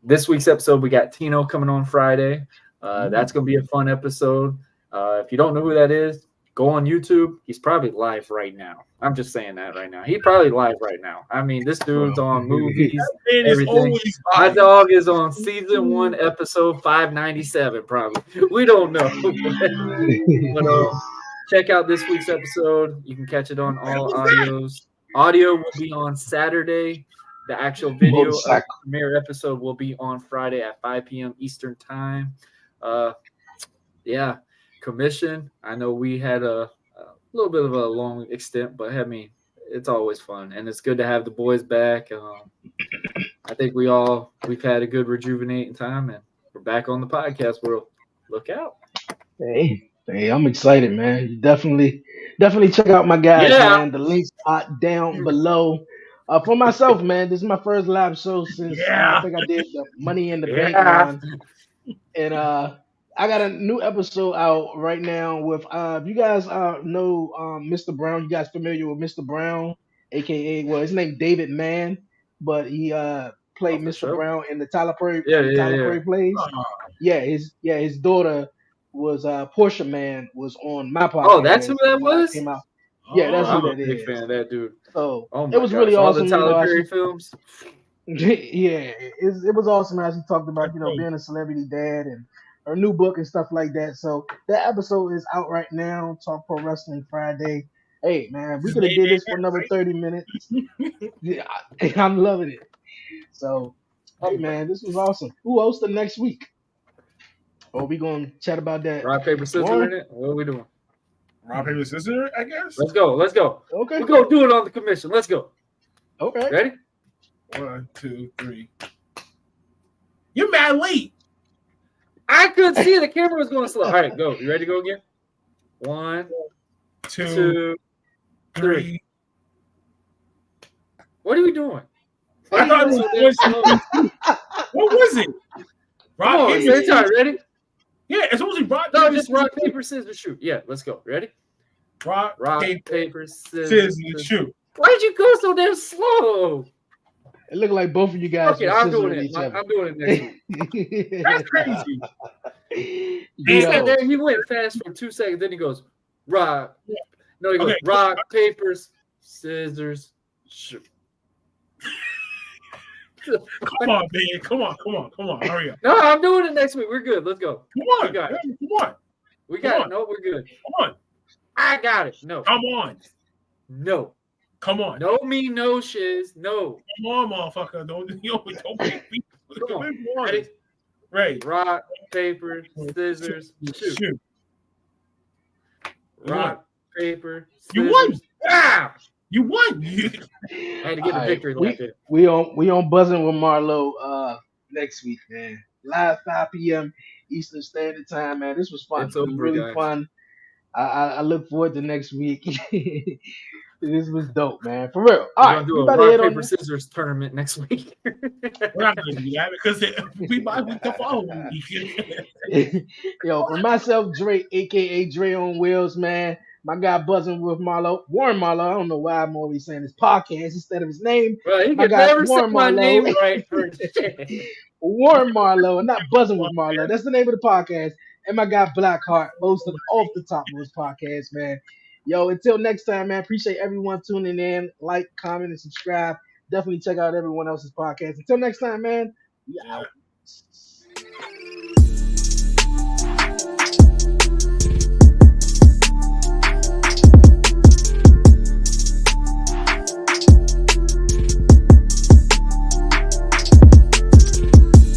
This week's episode, we got Tino coming on Friday. That's going to be a fun episode. If you don't know who that is, go on YouTube. He's probably live right now. I'm just saying that right now. He's probably live right now. I mean, this dude's on movies, everything. My dog is on season 1, episode 597, probably. We don't know. But check out this week's episode. You can catch it on all audios. Audio will be on Saturday. The actual video of the premiere episode will be on Friday at 5 p.m. Eastern time. Commission. I know we had a little bit of a long extent, but I mean, it's always fun, and it's good to have the boys back. I think we've had a good rejuvenating time, and we're back on the podcast world. Look out! Hey, I'm excited, man. Definitely check out my guys, man. The links are down below. For myself, man, this is my first live show since I think I did the Money in the Bank one. And I got a new episode out right now with if you guys know Mr. Brown, you guys familiar with Mr. Brown, aka his name David Mann, but he played Mr. Brown in the Tyler Perry Perry plays. His daughter was Portia Mann was on my podcast. Oh, that's who that was? Came out. Yeah, that's who that is. I'm a big fan of that dude. So it was really awesome. All the Tyler Perry films. Yeah, it was awesome as he talked about being a celebrity dad and her new book and stuff like that. So that episode is out right now. Talk Pro Wrestling Friday. Hey man, we could have did this for another 30 minutes. Yeah, I'm loving it. So hey man, this was awesome. Who hosts the next week? Oh, we gonna chat about that. Rock, paper, scissors in it. What are we doing? Rock, paper, scissors, I guess. Let's go. Okay. We're going to do it on the commission. Let's go. Okay. Ready? 1, 2, 3. You're mad late. I couldn't see the camera was going slow. All right, go. You ready to go again? 1, 2, 3. What are we doing? I thought it was what was it? Rock, come on, same time. Ready? Yeah, it's supposed to be rock. No, just rock, paper, scissors, shoot. Yeah, let's go. Ready? Rock, paper, scissors, shoot. Why'd you go so damn slow? It looked like both of you guys. Okay, I'm doing it. I'm doing it next week. That's crazy. He went fast for 2 seconds. Then he goes, rock. No, he goes, rock, paper, scissors, shoot. Come on, man. Come on. Hurry up. No, I'm doing it next week. We're good. Let's go. Come on. We got it. Come on. We got it. No, we're good. Come on. I got it. No. Come on. No. Come on. No me, no shiz. No. Come on, motherfucker. Don't make me. Come on. Ready? Right. Rock, paper, scissors, shoot. Rock, paper, scissors. You won. Ah! You won. I had to get a victory like that. We on buzzing with Marlo next week, man. Live 5 p.m. Eastern Standard Time, man. This was fun. It was really fun. I look forward to next week. This was dope, man. For real. All right, do a rock, paper, scissors tournament next week. We're not going to do that because we might be the following week. Yo, for myself, Dre, a.k.a. Dre on Wheels, man. My guy buzzing with Warren Marlo. I don't know why I'm always saying his podcast instead of his name. Well, he can never say my name right. Warren Marlo, and not buzzing with Marlo. That's the name of the podcast. And my guy Blackheart, hosting off the top of his podcast, man. Yo, until next time, man. Appreciate everyone tuning in. Like, comment, and subscribe. Definitely check out everyone else's podcast. Until next time, man. We out.